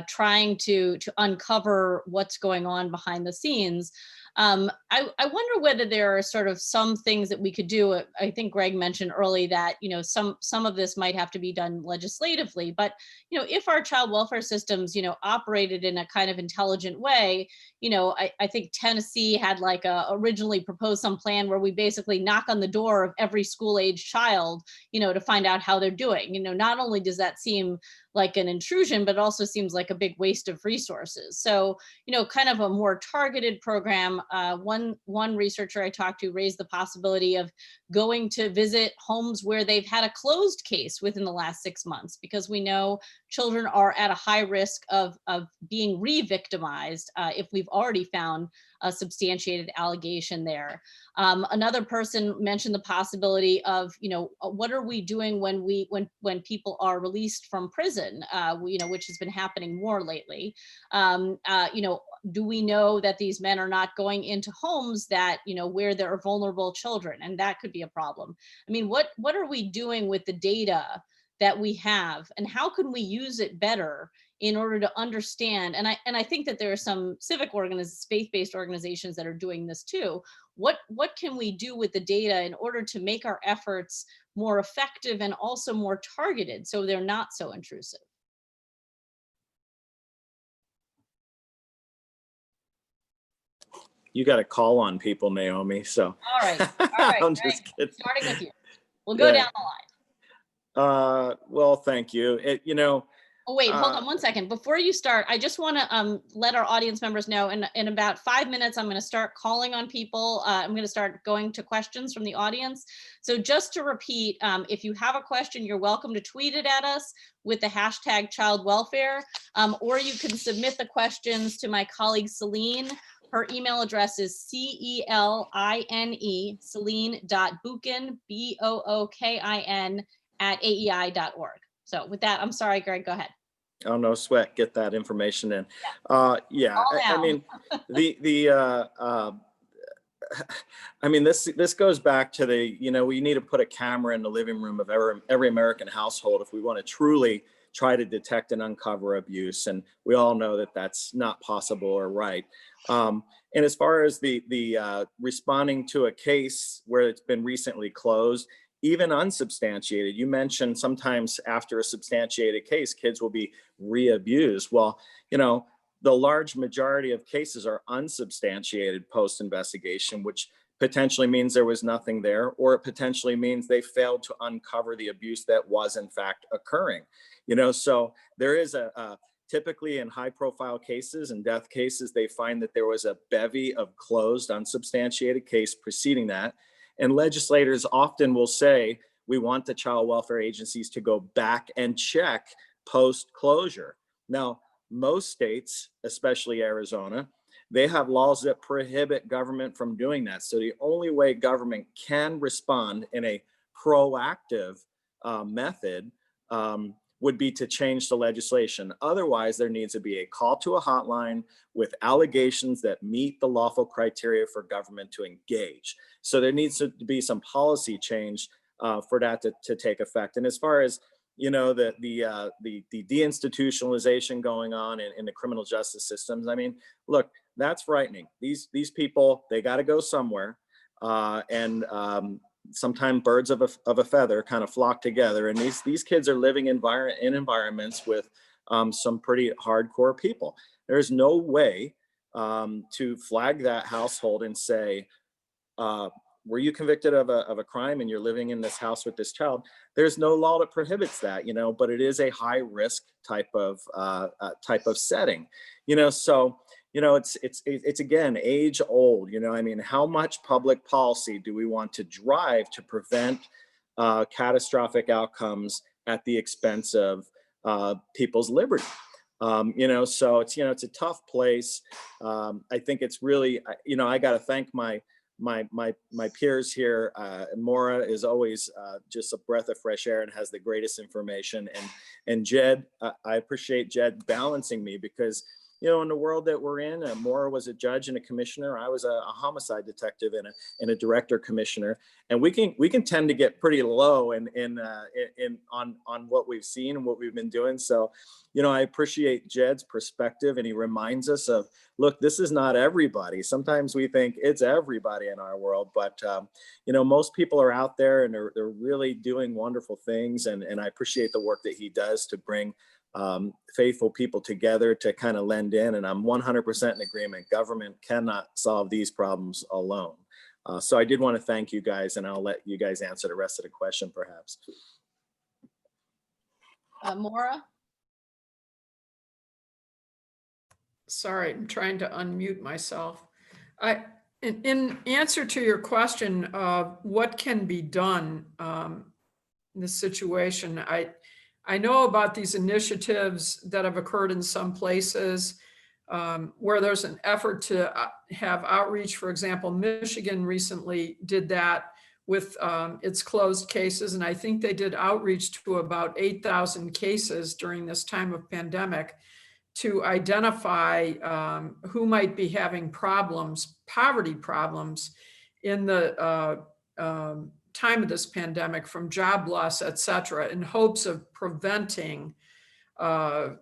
trying to uncover what's going on behind the scenes. I wonder whether there are sort of some things that we could do. I think Greg mentioned early that, you know, some of this might have to be done legislatively, but, you know, if our child welfare systems, you know, operated in a kind of intelligent way, you know, I think Tennessee had like originally proposed some plan where we basically knock on the door of every school-age child, you know, to find out how they're doing. You know, not only does that seem like an intrusion, but it also seems like a big waste of resources. So, you know, kind of a more targeted program. One researcher I talked to raised the possibility of going to visit homes where they've had a closed case within the last 6 months, because we know children are at a high risk of being re-victimized if we've already found a substantiated allegation there. Another person mentioned the possibility of, you know, what are we doing when people are released from prison, you know, which has been happening more lately. You know, do we know that these men are not going into homes that, you know, where there are vulnerable children? And that could be a problem. I mean, what are we doing with the data that we have, and how can we use it better in order to understand? And I think that there are some civic faith-based organizations that are doing this too. What can we do with the data in order to make our efforts more effective and also more targeted, so they're not so intrusive? You got to call on people, Naomi. So All right. I'm just kidding. Starting with you. We'll go down the line. Well, thank you. You know, Oh, wait, hold on 1 second. Before you start, I just want to let our audience members know in about 5 minutes, I'm going to start calling on people. I'm going to start going to questions from the audience. So just to repeat, if you have a question, you're welcome to tweet it at us with the hashtag child welfare, or you can submit the questions to my colleague Celine. Her email address is CELINE, Celine.Bookin, BOOKIN @AEI.org. So with that, I'm sorry, Greg, go ahead. Oh, no sweat. Get that information in. Yeah, All I now. mean, I mean, this goes back to we need to put a camera in the living room of every American household if we want to truly try to detect and uncover abuse. And we all know that that's not possible or right. And as far as the responding to a case where it's been recently closed, even unsubstantiated, you mentioned sometimes after a substantiated case, kids will be re-abused. Well, the large majority of cases are unsubstantiated post-investigation, which potentially means there was nothing there, or it potentially means they failed to uncover the abuse that was in fact occurring. So there is typically in high profile cases and death cases, they find that there was a bevy of closed unsubstantiated case preceding that. And legislators often will say, we want the child welfare agencies to go back and check post-closure. Now, most states, especially Arizona, they have laws that prohibit government from doing that. So the only way government can respond in a proactive method would be to change the legislation. Otherwise, there needs to be a call to a hotline with allegations that meet the lawful criteria for government to engage. So there needs to be some policy change for that to take effect. And as far as the deinstitutionalization going on in the criminal justice systems, I mean, look, that's frightening. These people, they got to go somewhere, and sometimes birds of a feather kind of flock together. And these kids are living in environments with some pretty hardcore people. There's no way to flag that household and say, were you convicted of a crime and you're living in this house with this child? There's no law that prohibits that, but it is a high risk type of setting, so it's again age old. I mean, how much public policy do we want to drive to prevent catastrophic outcomes at the expense of people's liberty? So it's a tough place. I think it's really, I got to thank my peers here. Maura is always just a breath of fresh air and has the greatest information. And Jed, I appreciate Jed balancing me because, in the world that we're in, Maura was a judge and a commissioner. I was a homicide detective and a director commissioner. And we can tend to get pretty low on what we've seen and what we've been doing. So, I appreciate Jed's perspective, and he reminds us of, look, this is not everybody. Sometimes we think it's everybody in our world, but most people are out there and they're really doing wonderful things. And I appreciate the work that he does to bring faithful people together to kind of lend in. And I'm 100% in agreement. Government cannot solve these problems alone. So I did want to thank you guys, and I'll let you guys answer the rest of the question perhaps. Maura? Sorry, I'm trying to unmute myself. In answer to your question of what can be done in this situation, I know about these initiatives that have occurred in some places where there's an effort to have outreach. For example, Michigan recently did that with its closed cases. And I think they did outreach to about 8,000 cases during this time of pandemic to identify who might be having problems, poverty problems in the time of this pandemic, from job loss, et cetera, in hopes of preventing child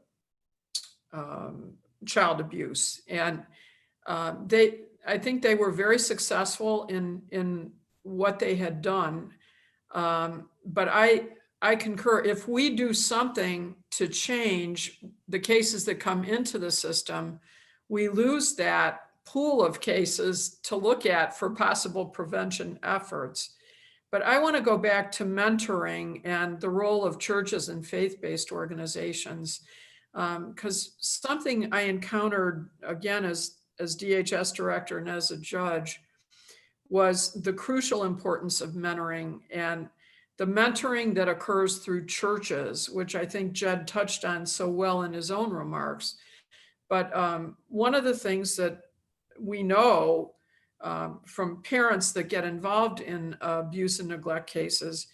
abuse. And I think they were very successful in what they had done. But I concur, if we do something to change the cases that come into the system, we lose that pool of cases to look at for possible prevention efforts. But I want to go back to mentoring and the role of churches and faith-based organizations, because something I encountered, again, as DHS director and as a judge, was the crucial importance of mentoring, and the mentoring that occurs through churches, which I think Jed touched on so well in his own remarks. But one of the things that we know from parents that get involved in abuse and neglect cases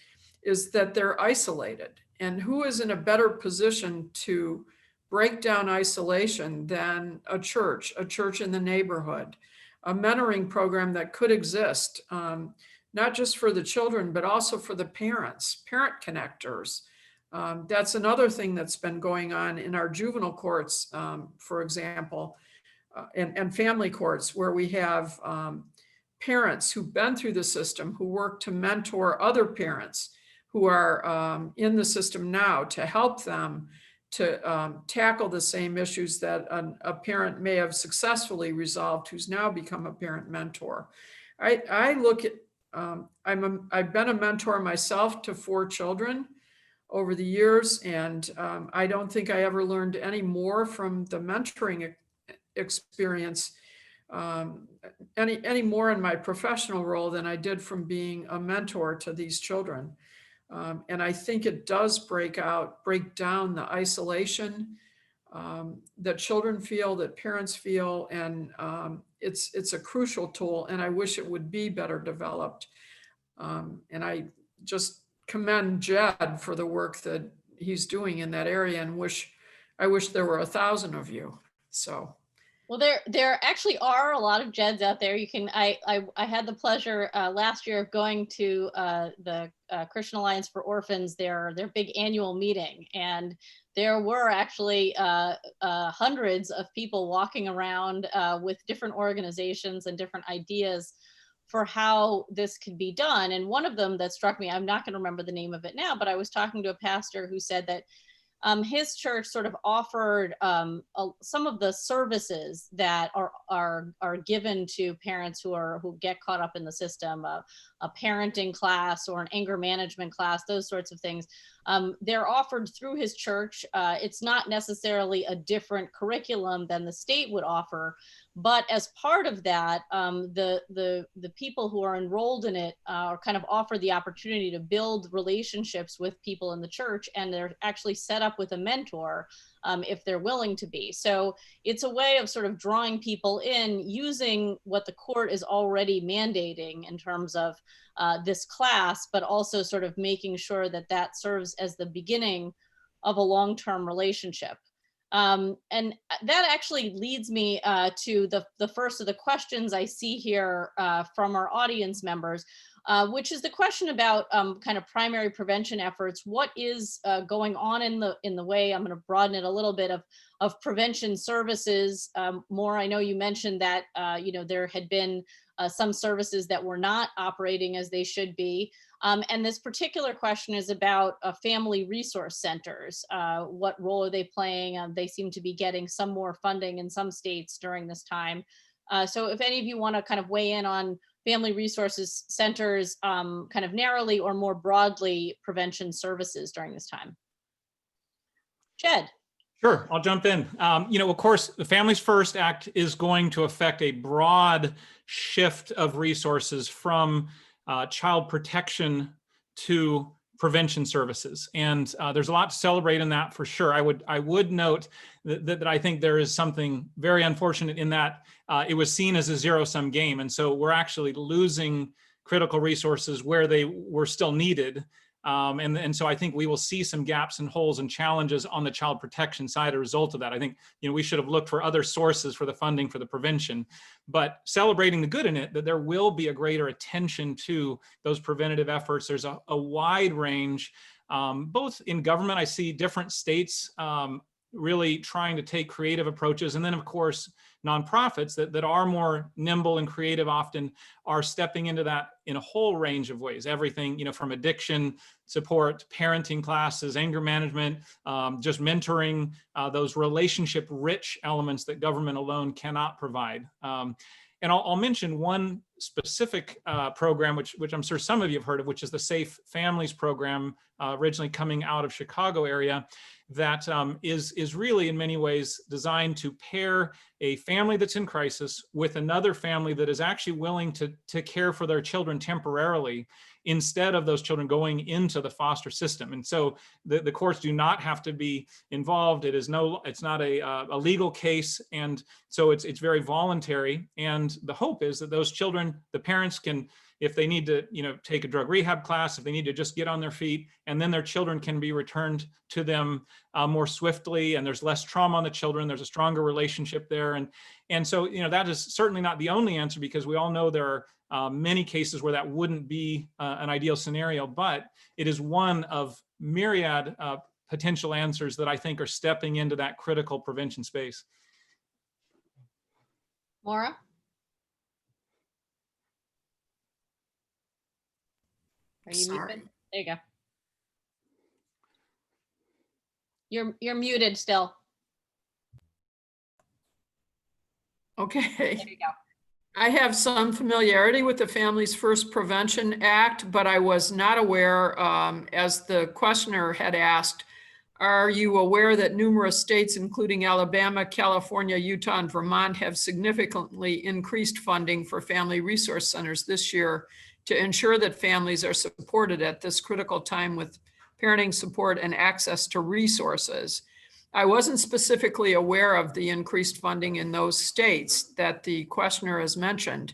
is that they're isolated. And who is in a better position to break down isolation than a church in the neighborhood, a mentoring program that could exist, not just for the children, but also for the parents, parent connectors. That's another thing that's been going on in our juvenile courts, for example, and family courts, where we have parents who've been through the system who work to mentor other parents who are in the system now to help them to tackle the same issues that a parent may have successfully resolved who's now become a parent mentor. I look at, I've been a mentor myself to 4 children over the years, and I don't think I ever learned any more from the mentoring experience any more in my professional role than I did from being a mentor to these children. And I think it does break down the isolation that children feel, that parents feel, and it's a crucial tool, and I wish it would be better developed. And I just commend Jed for the work that he's doing in that area, and I wish there were 1,000 of you. So. Well, there actually are a lot of Jeds out there. You can, I had the pleasure last year of going to the Christian Alliance for Orphans, their big annual meeting, and there were actually hundreds of people walking around with different organizations and different ideas for how this could be done. And one of them that struck me, I'm not going to remember the name of it now, but I was talking to a pastor who said that his church sort of offered some of the services that are given to parents who get caught up in the system, a parenting class or an anger management class, those sorts of things. They're offered through his church. It's not necessarily a different curriculum than the state would offer, but as part of that, the people who are enrolled in it are kind of offered the opportunity to build relationships with people in the church, and they're actually set up with a mentor if they're willing to be. So it's a way of sort of drawing people in using what the court is already mandating in terms of this class, but also sort of making sure that that serves as the beginning of a long-term relationship. And that actually leads me to the first of the questions I see here from our audience members, which is the question about kind of primary prevention efforts. What is going on in the way, I'm going to broaden it a little bit, of prevention services. Maura, I know you mentioned that there had been some services that were not operating as they should be. And this particular question is about family resource centers. What role are they playing? They seem to be getting some more funding in some states during this time. So if any of you want to kind of weigh in on family resources centers, kind of narrowly or more broadly, prevention services during this time. Jed. Sure, I'll jump in. Of course, the Families First Act is going to affect a broad shift of resources from child protection to prevention services. And there's a lot to celebrate in that for sure. I would note that I think there is something very unfortunate in that it was seen as a zero-sum game. And so we're actually losing critical resources where they were still needed. And so I think we will see some gaps and holes and challenges on the child protection side as a result of that. I think we should have looked for other sources for the funding for the prevention, but celebrating the good in it, that there will be a greater attention to those preventative efforts. There's a wide range, both in government. I see different states really trying to take creative approaches. And then of course, nonprofits that are more nimble and creative often are stepping into that in a whole range of ways. Everything, from addiction support, parenting classes, anger management, just mentoring, those relationship rich elements that government alone cannot provide. And I'll mention one specific program, which I'm sure some of you have heard of, which is the Safe Families program, originally coming out of Chicago area, that is really in many ways designed to pair a family that's in crisis with another family that is actually willing to care for their children temporarily, instead of those children going into the foster system. And so the courts do not have to be involved. It's not a legal case. And so it's very voluntary. And the hope is that those children, the parents can, if they need to, take a drug rehab class, if they need to just get on their feet, and then their children can be returned to them more swiftly, and there's less trauma on the children, there's a stronger relationship there. And so, that is certainly not the only answer, because we all know there are many cases where that wouldn't be an ideal scenario, but it is one of myriad potential answers that I think are stepping into that critical prevention space. Maura? Are you Sorry. muted? There you go. You're muted still. Okay. There you go. I have some familiarity with the Families First Prevention Act, but I was not aware, as the questioner had asked, are you aware that numerous states, including Alabama, California, Utah, and Vermont, have significantly increased funding for family resource centers this year to ensure that families are supported at this critical time with parenting support and access to resources? I wasn't specifically aware of the increased funding in those states that the questioner has mentioned,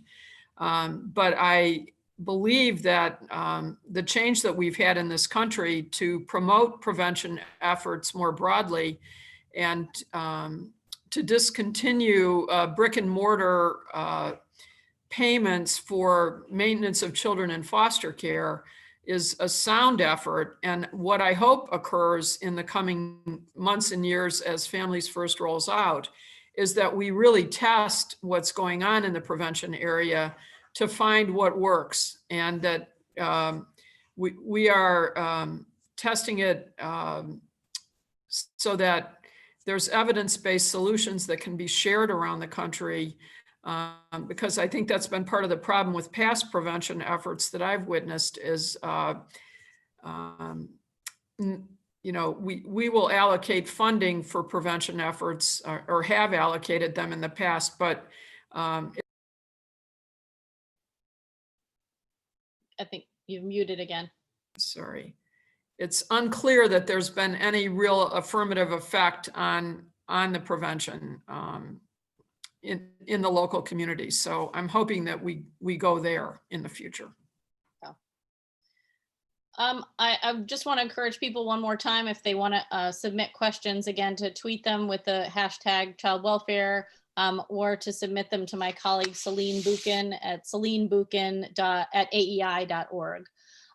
but I believe that the change that we've had in this country to promote prevention efforts more broadly and to discontinue brick and mortar payments for maintenance of children in foster care is a sound effort. And what I hope occurs in the coming months and years as Families First rolls out is that we really test what's going on in the prevention area to find what works, and that we are testing it so that there's evidence-based solutions that can be shared around the country. Because I think that's been part of the problem with past prevention efforts that I've witnessed is, we will allocate funding for prevention efforts or have allocated them in the past, but I think you've muted again. sorry, it's unclear that there's been any real affirmative effect on the prevention in the local community. So I'm hoping that we go there in the future. I just want to encourage people one more time, if they want to submit questions, again, to tweet them with the hashtag child welfare, or to submit them to my colleague Celine Buchan at celinebuchan@aei.org.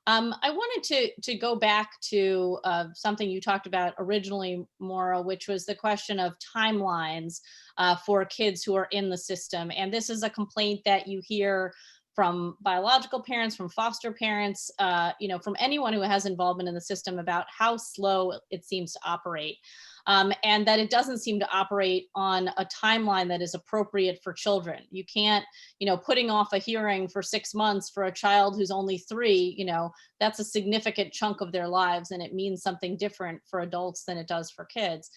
I wanted to go back to something you talked about originally, Maura, which was the question of timelines for kids who are in the system. And this is a complaint that you hear from biological parents, from foster parents, from anyone who has involvement in the system about how slow it seems to operate. And that it doesn't seem to operate on a timeline that is appropriate for children. You can't, putting off a hearing for 6 months for a child who's only 3, that's a significant chunk of their lives, and it means something different for adults than it does for kids.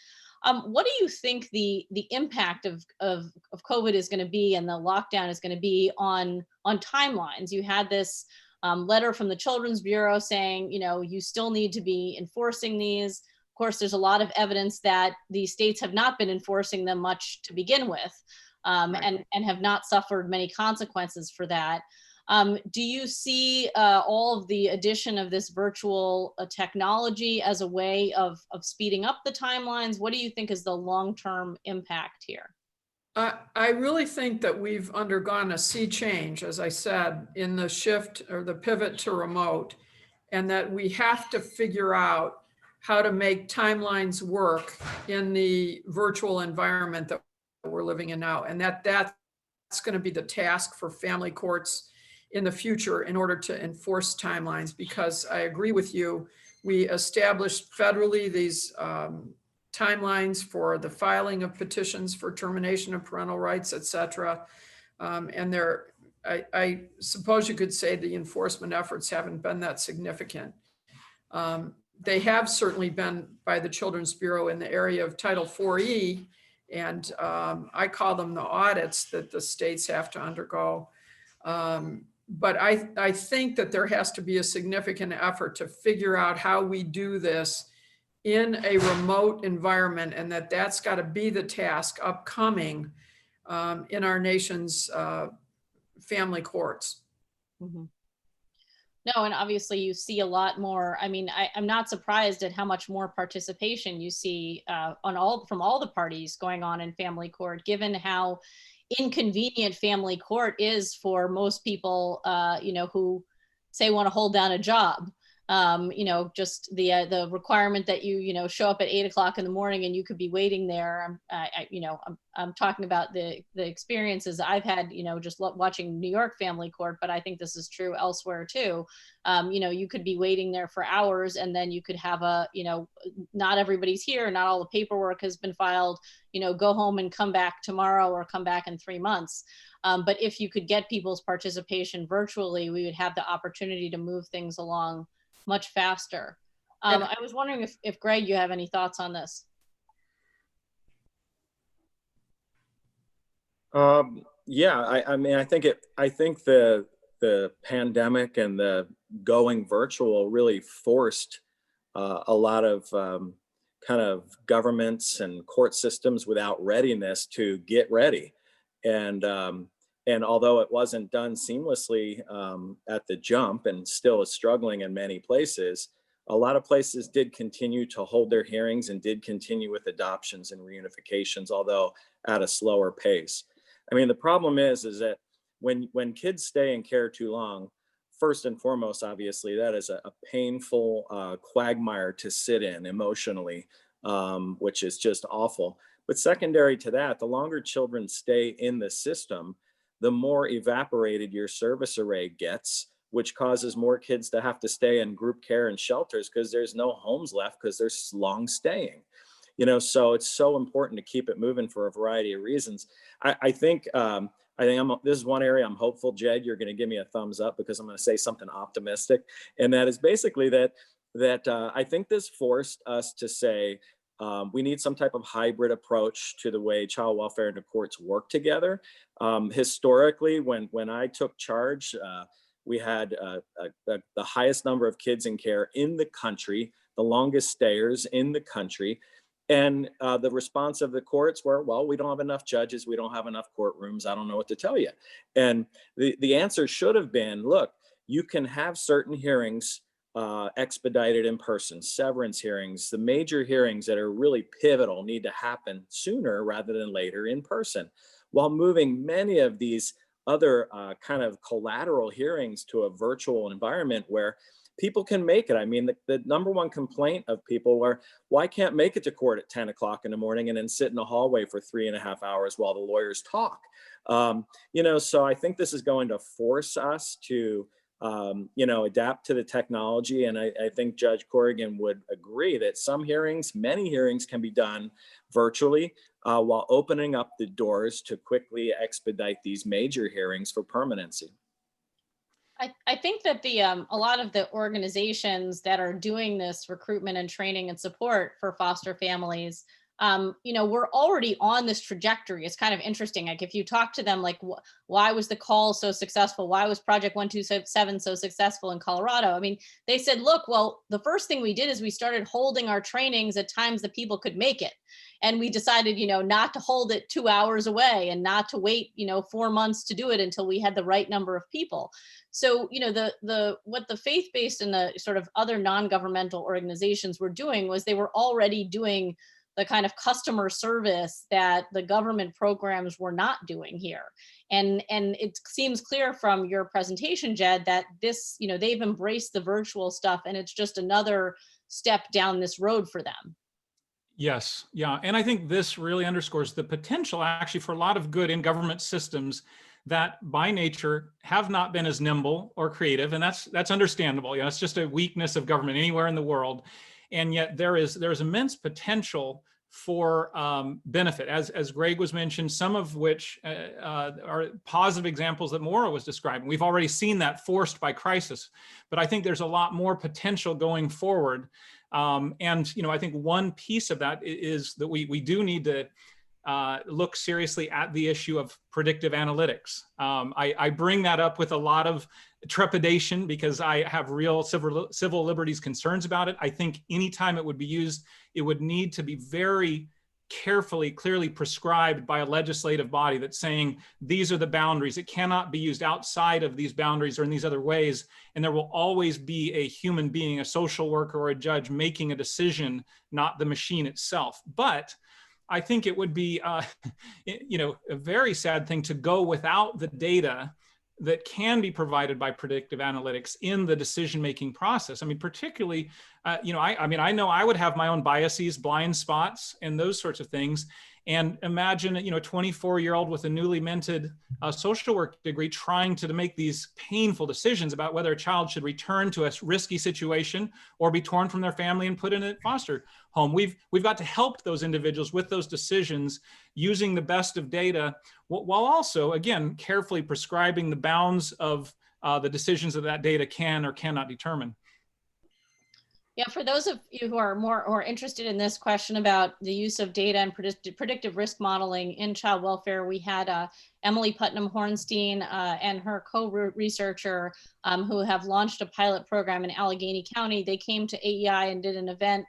What do you think the impact of COVID is going to be, and the lockdown is going to be on timelines? You had this letter from the Children's Bureau saying, you still need to be enforcing these. Of course, there's a lot of evidence that the states have not been enforcing them much to begin with, and have not suffered many consequences for that. Do you see all of the addition of this virtual technology as a way of speeding up the timelines? What do you think is the long-term impact here? I really think that we've undergone a sea change, as I said, in the shift or the pivot to remote, and that we have to figure out how to make timelines work in the virtual environment that we're living in now. And that's going to be the task for family courts in the future in order to enforce timelines, because I agree with you. We established federally these timelines for the filing of petitions for termination of parental rights, et cetera. And I suppose you could say the enforcement efforts haven't been that significant. They have certainly been by the Children's Bureau in the area of Title 4E, and I call them the audits that the states have to undergo. But I think that there has to be a significant effort to figure out how we do this in a remote environment, and that's got to be the task upcoming in our nation's family courts. Mhm. No, and obviously you see a lot more. I mean, I'm not surprised at how much more participation you see from all the parties going on in family court, given how inconvenient family court is for most people, who say want to hold down a job. Just the requirement that you show up at 8 o'clock in the morning and you could be waiting there. I'm talking about the experiences I've had, just watching New York family court, but I think this is true elsewhere too. You could be waiting there for hours, and then you could have not everybody's here, not all the paperwork has been filed, go home and come back tomorrow or come back in 3 months. But if you could get people's participation virtually, we would have the opportunity to move things along much faster. I was wondering if Greg, you have any thoughts on this? Yeah, I mean, I think the pandemic and the going virtual really forced a lot of kind of governments and court systems without readiness to get ready. And although it wasn't done seamlessly at the jump and still is struggling in many places, a lot of places did continue to hold their hearings and did continue with adoptions and reunifications, although at a slower pace. I mean, the problem is that when kids stay in care too long, first and foremost, obviously, that is a painful quagmire to sit in emotionally, which is just awful. But secondary to that, the longer children stay in the system, the more evaporated your service array gets, which causes more kids to have to stay in group care and shelters because there's no homes left because they're long staying. So it's so important to keep it moving for a variety of reasons. I think this is one area I'm hopeful. Jed, you're going to give me a thumbs up because I'm going to say something optimistic, and that is basically that I think this forced us to say we need some type of hybrid approach to the way child welfare and the courts work together. Historically, when I took charge, we had the highest number of kids in care in the country, the longest stayers in the country. And the response of the courts were, well, we don't have enough judges. We don't have enough courtrooms. I don't know what to tell you. And the answer should have been, look, you can have certain hearings expedited in person, severance hearings. The major hearings that are really pivotal need to happen sooner rather than later in person, while moving many of these other kind of collateral hearings to a virtual environment where people can make it. I mean, the number one complaint of people were, well, I can't make it to court at 10 o'clock in the morning and then sit in the hallway for 3.5 hours while the lawyers talk. So I think this is going to force us to, adapt to the technology. And I think Judge Corrigan would agree that many hearings can be done virtually while opening up the doors to quickly expedite these major hearings for permanency. I think that a lot of the organizations that are doing this recruitment and training and support for foster families, we're already on this trajectory. It's kind of interesting. Like if you talk to them, like why was the call so successful? Why was Project 127 so successful in Colorado? I mean, they said, look, well, the first thing we did is we started holding our trainings at times that people could make it. And we decided, not to hold it 2 hours away and not to wait, 4 months to do it until we had the right number of people. So, what the faith-based and the sort of other non-governmental organizations were doing was they were already doing the kind of customer service that the government programs were not doing here. And it seems clear from your presentation, Jed, that this, they've embraced the virtual stuff and it's just another step down this road for them. Yes, yeah. And I think this really underscores the potential actually for a lot of good in government systems that by nature have not been as nimble or creative. And that's understandable. You know, it's just a weakness of government anywhere in the world. And yet there is immense potential for benefit, as Greg was mentioned, some of which are positive examples that Maura was describing. We've already seen that forced by crisis, but I think there's a lot more potential going forward. And I think one piece of that is that we do need to look seriously at the issue of predictive analytics. I bring that up with a lot of trepidation because I have real civil liberties concerns about it. I think anytime it would be used, it would need to be very carefully, clearly prescribed by a legislative body that's saying, these are the boundaries. It cannot be used outside of these boundaries or in these other ways. And there will always be a human being, a social worker or a judge making a decision, not the machine itself. But I think it would be, a very sad thing to go without the data that can be provided by predictive analytics in the decision-making process. I mean, particularly, I know I would have my own biases, blind spots, and those sorts of things. And imagine, a 24-year-old with a newly minted social work degree trying to make these painful decisions about whether a child should return to a risky situation or be torn from their family and put in a foster home. We've got to help those individuals with those decisions using the best of data, while also, again, carefully prescribing the bounds of the decisions that data can or cannot determine. Yeah, for those of you who are interested in this question about the use of data and predictive risk modeling in child welfare, we had Emily Putnam-Hornstein and her co-researcher who have launched a pilot program in Allegheny County. They came to AEI and did an event.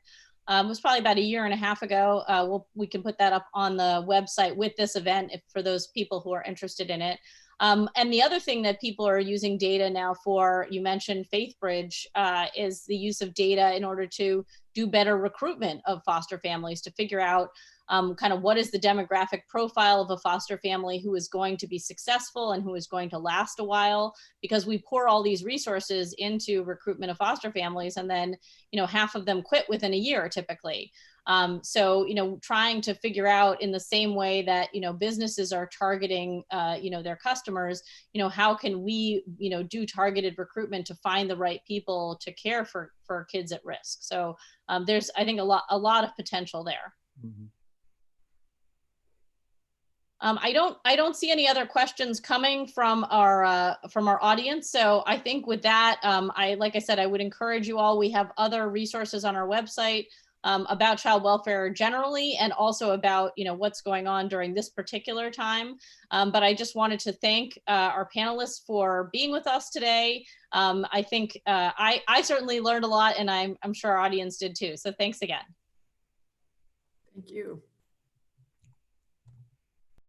It was probably about a year and a half ago. We can put that up on the website with this event for those people who are interested in it. And the other thing that people are using data now for, you mentioned FaithBridge, is the use of data in order to do better recruitment of foster families, to figure out kind of what is the demographic profile of a foster family who is going to be successful and who is going to last a while, because we pour all these resources into recruitment of foster families and then, half of them quit within a year typically. So, trying to figure out in the same way that, businesses are targeting, their customers, how can we, do targeted recruitment to find the right people to care for kids at risk. So there's, I think, a lot of potential there. Mm-hmm. I don't see any other questions coming from our audience. So I think with that, like I said, I would encourage you all. We have other resources on our website about child welfare generally, and also about what's going on during this particular time. But I just wanted to thank our panelists for being with us today. I think I certainly learned a lot, and I'm sure our audience did too. So thanks again. Thank you.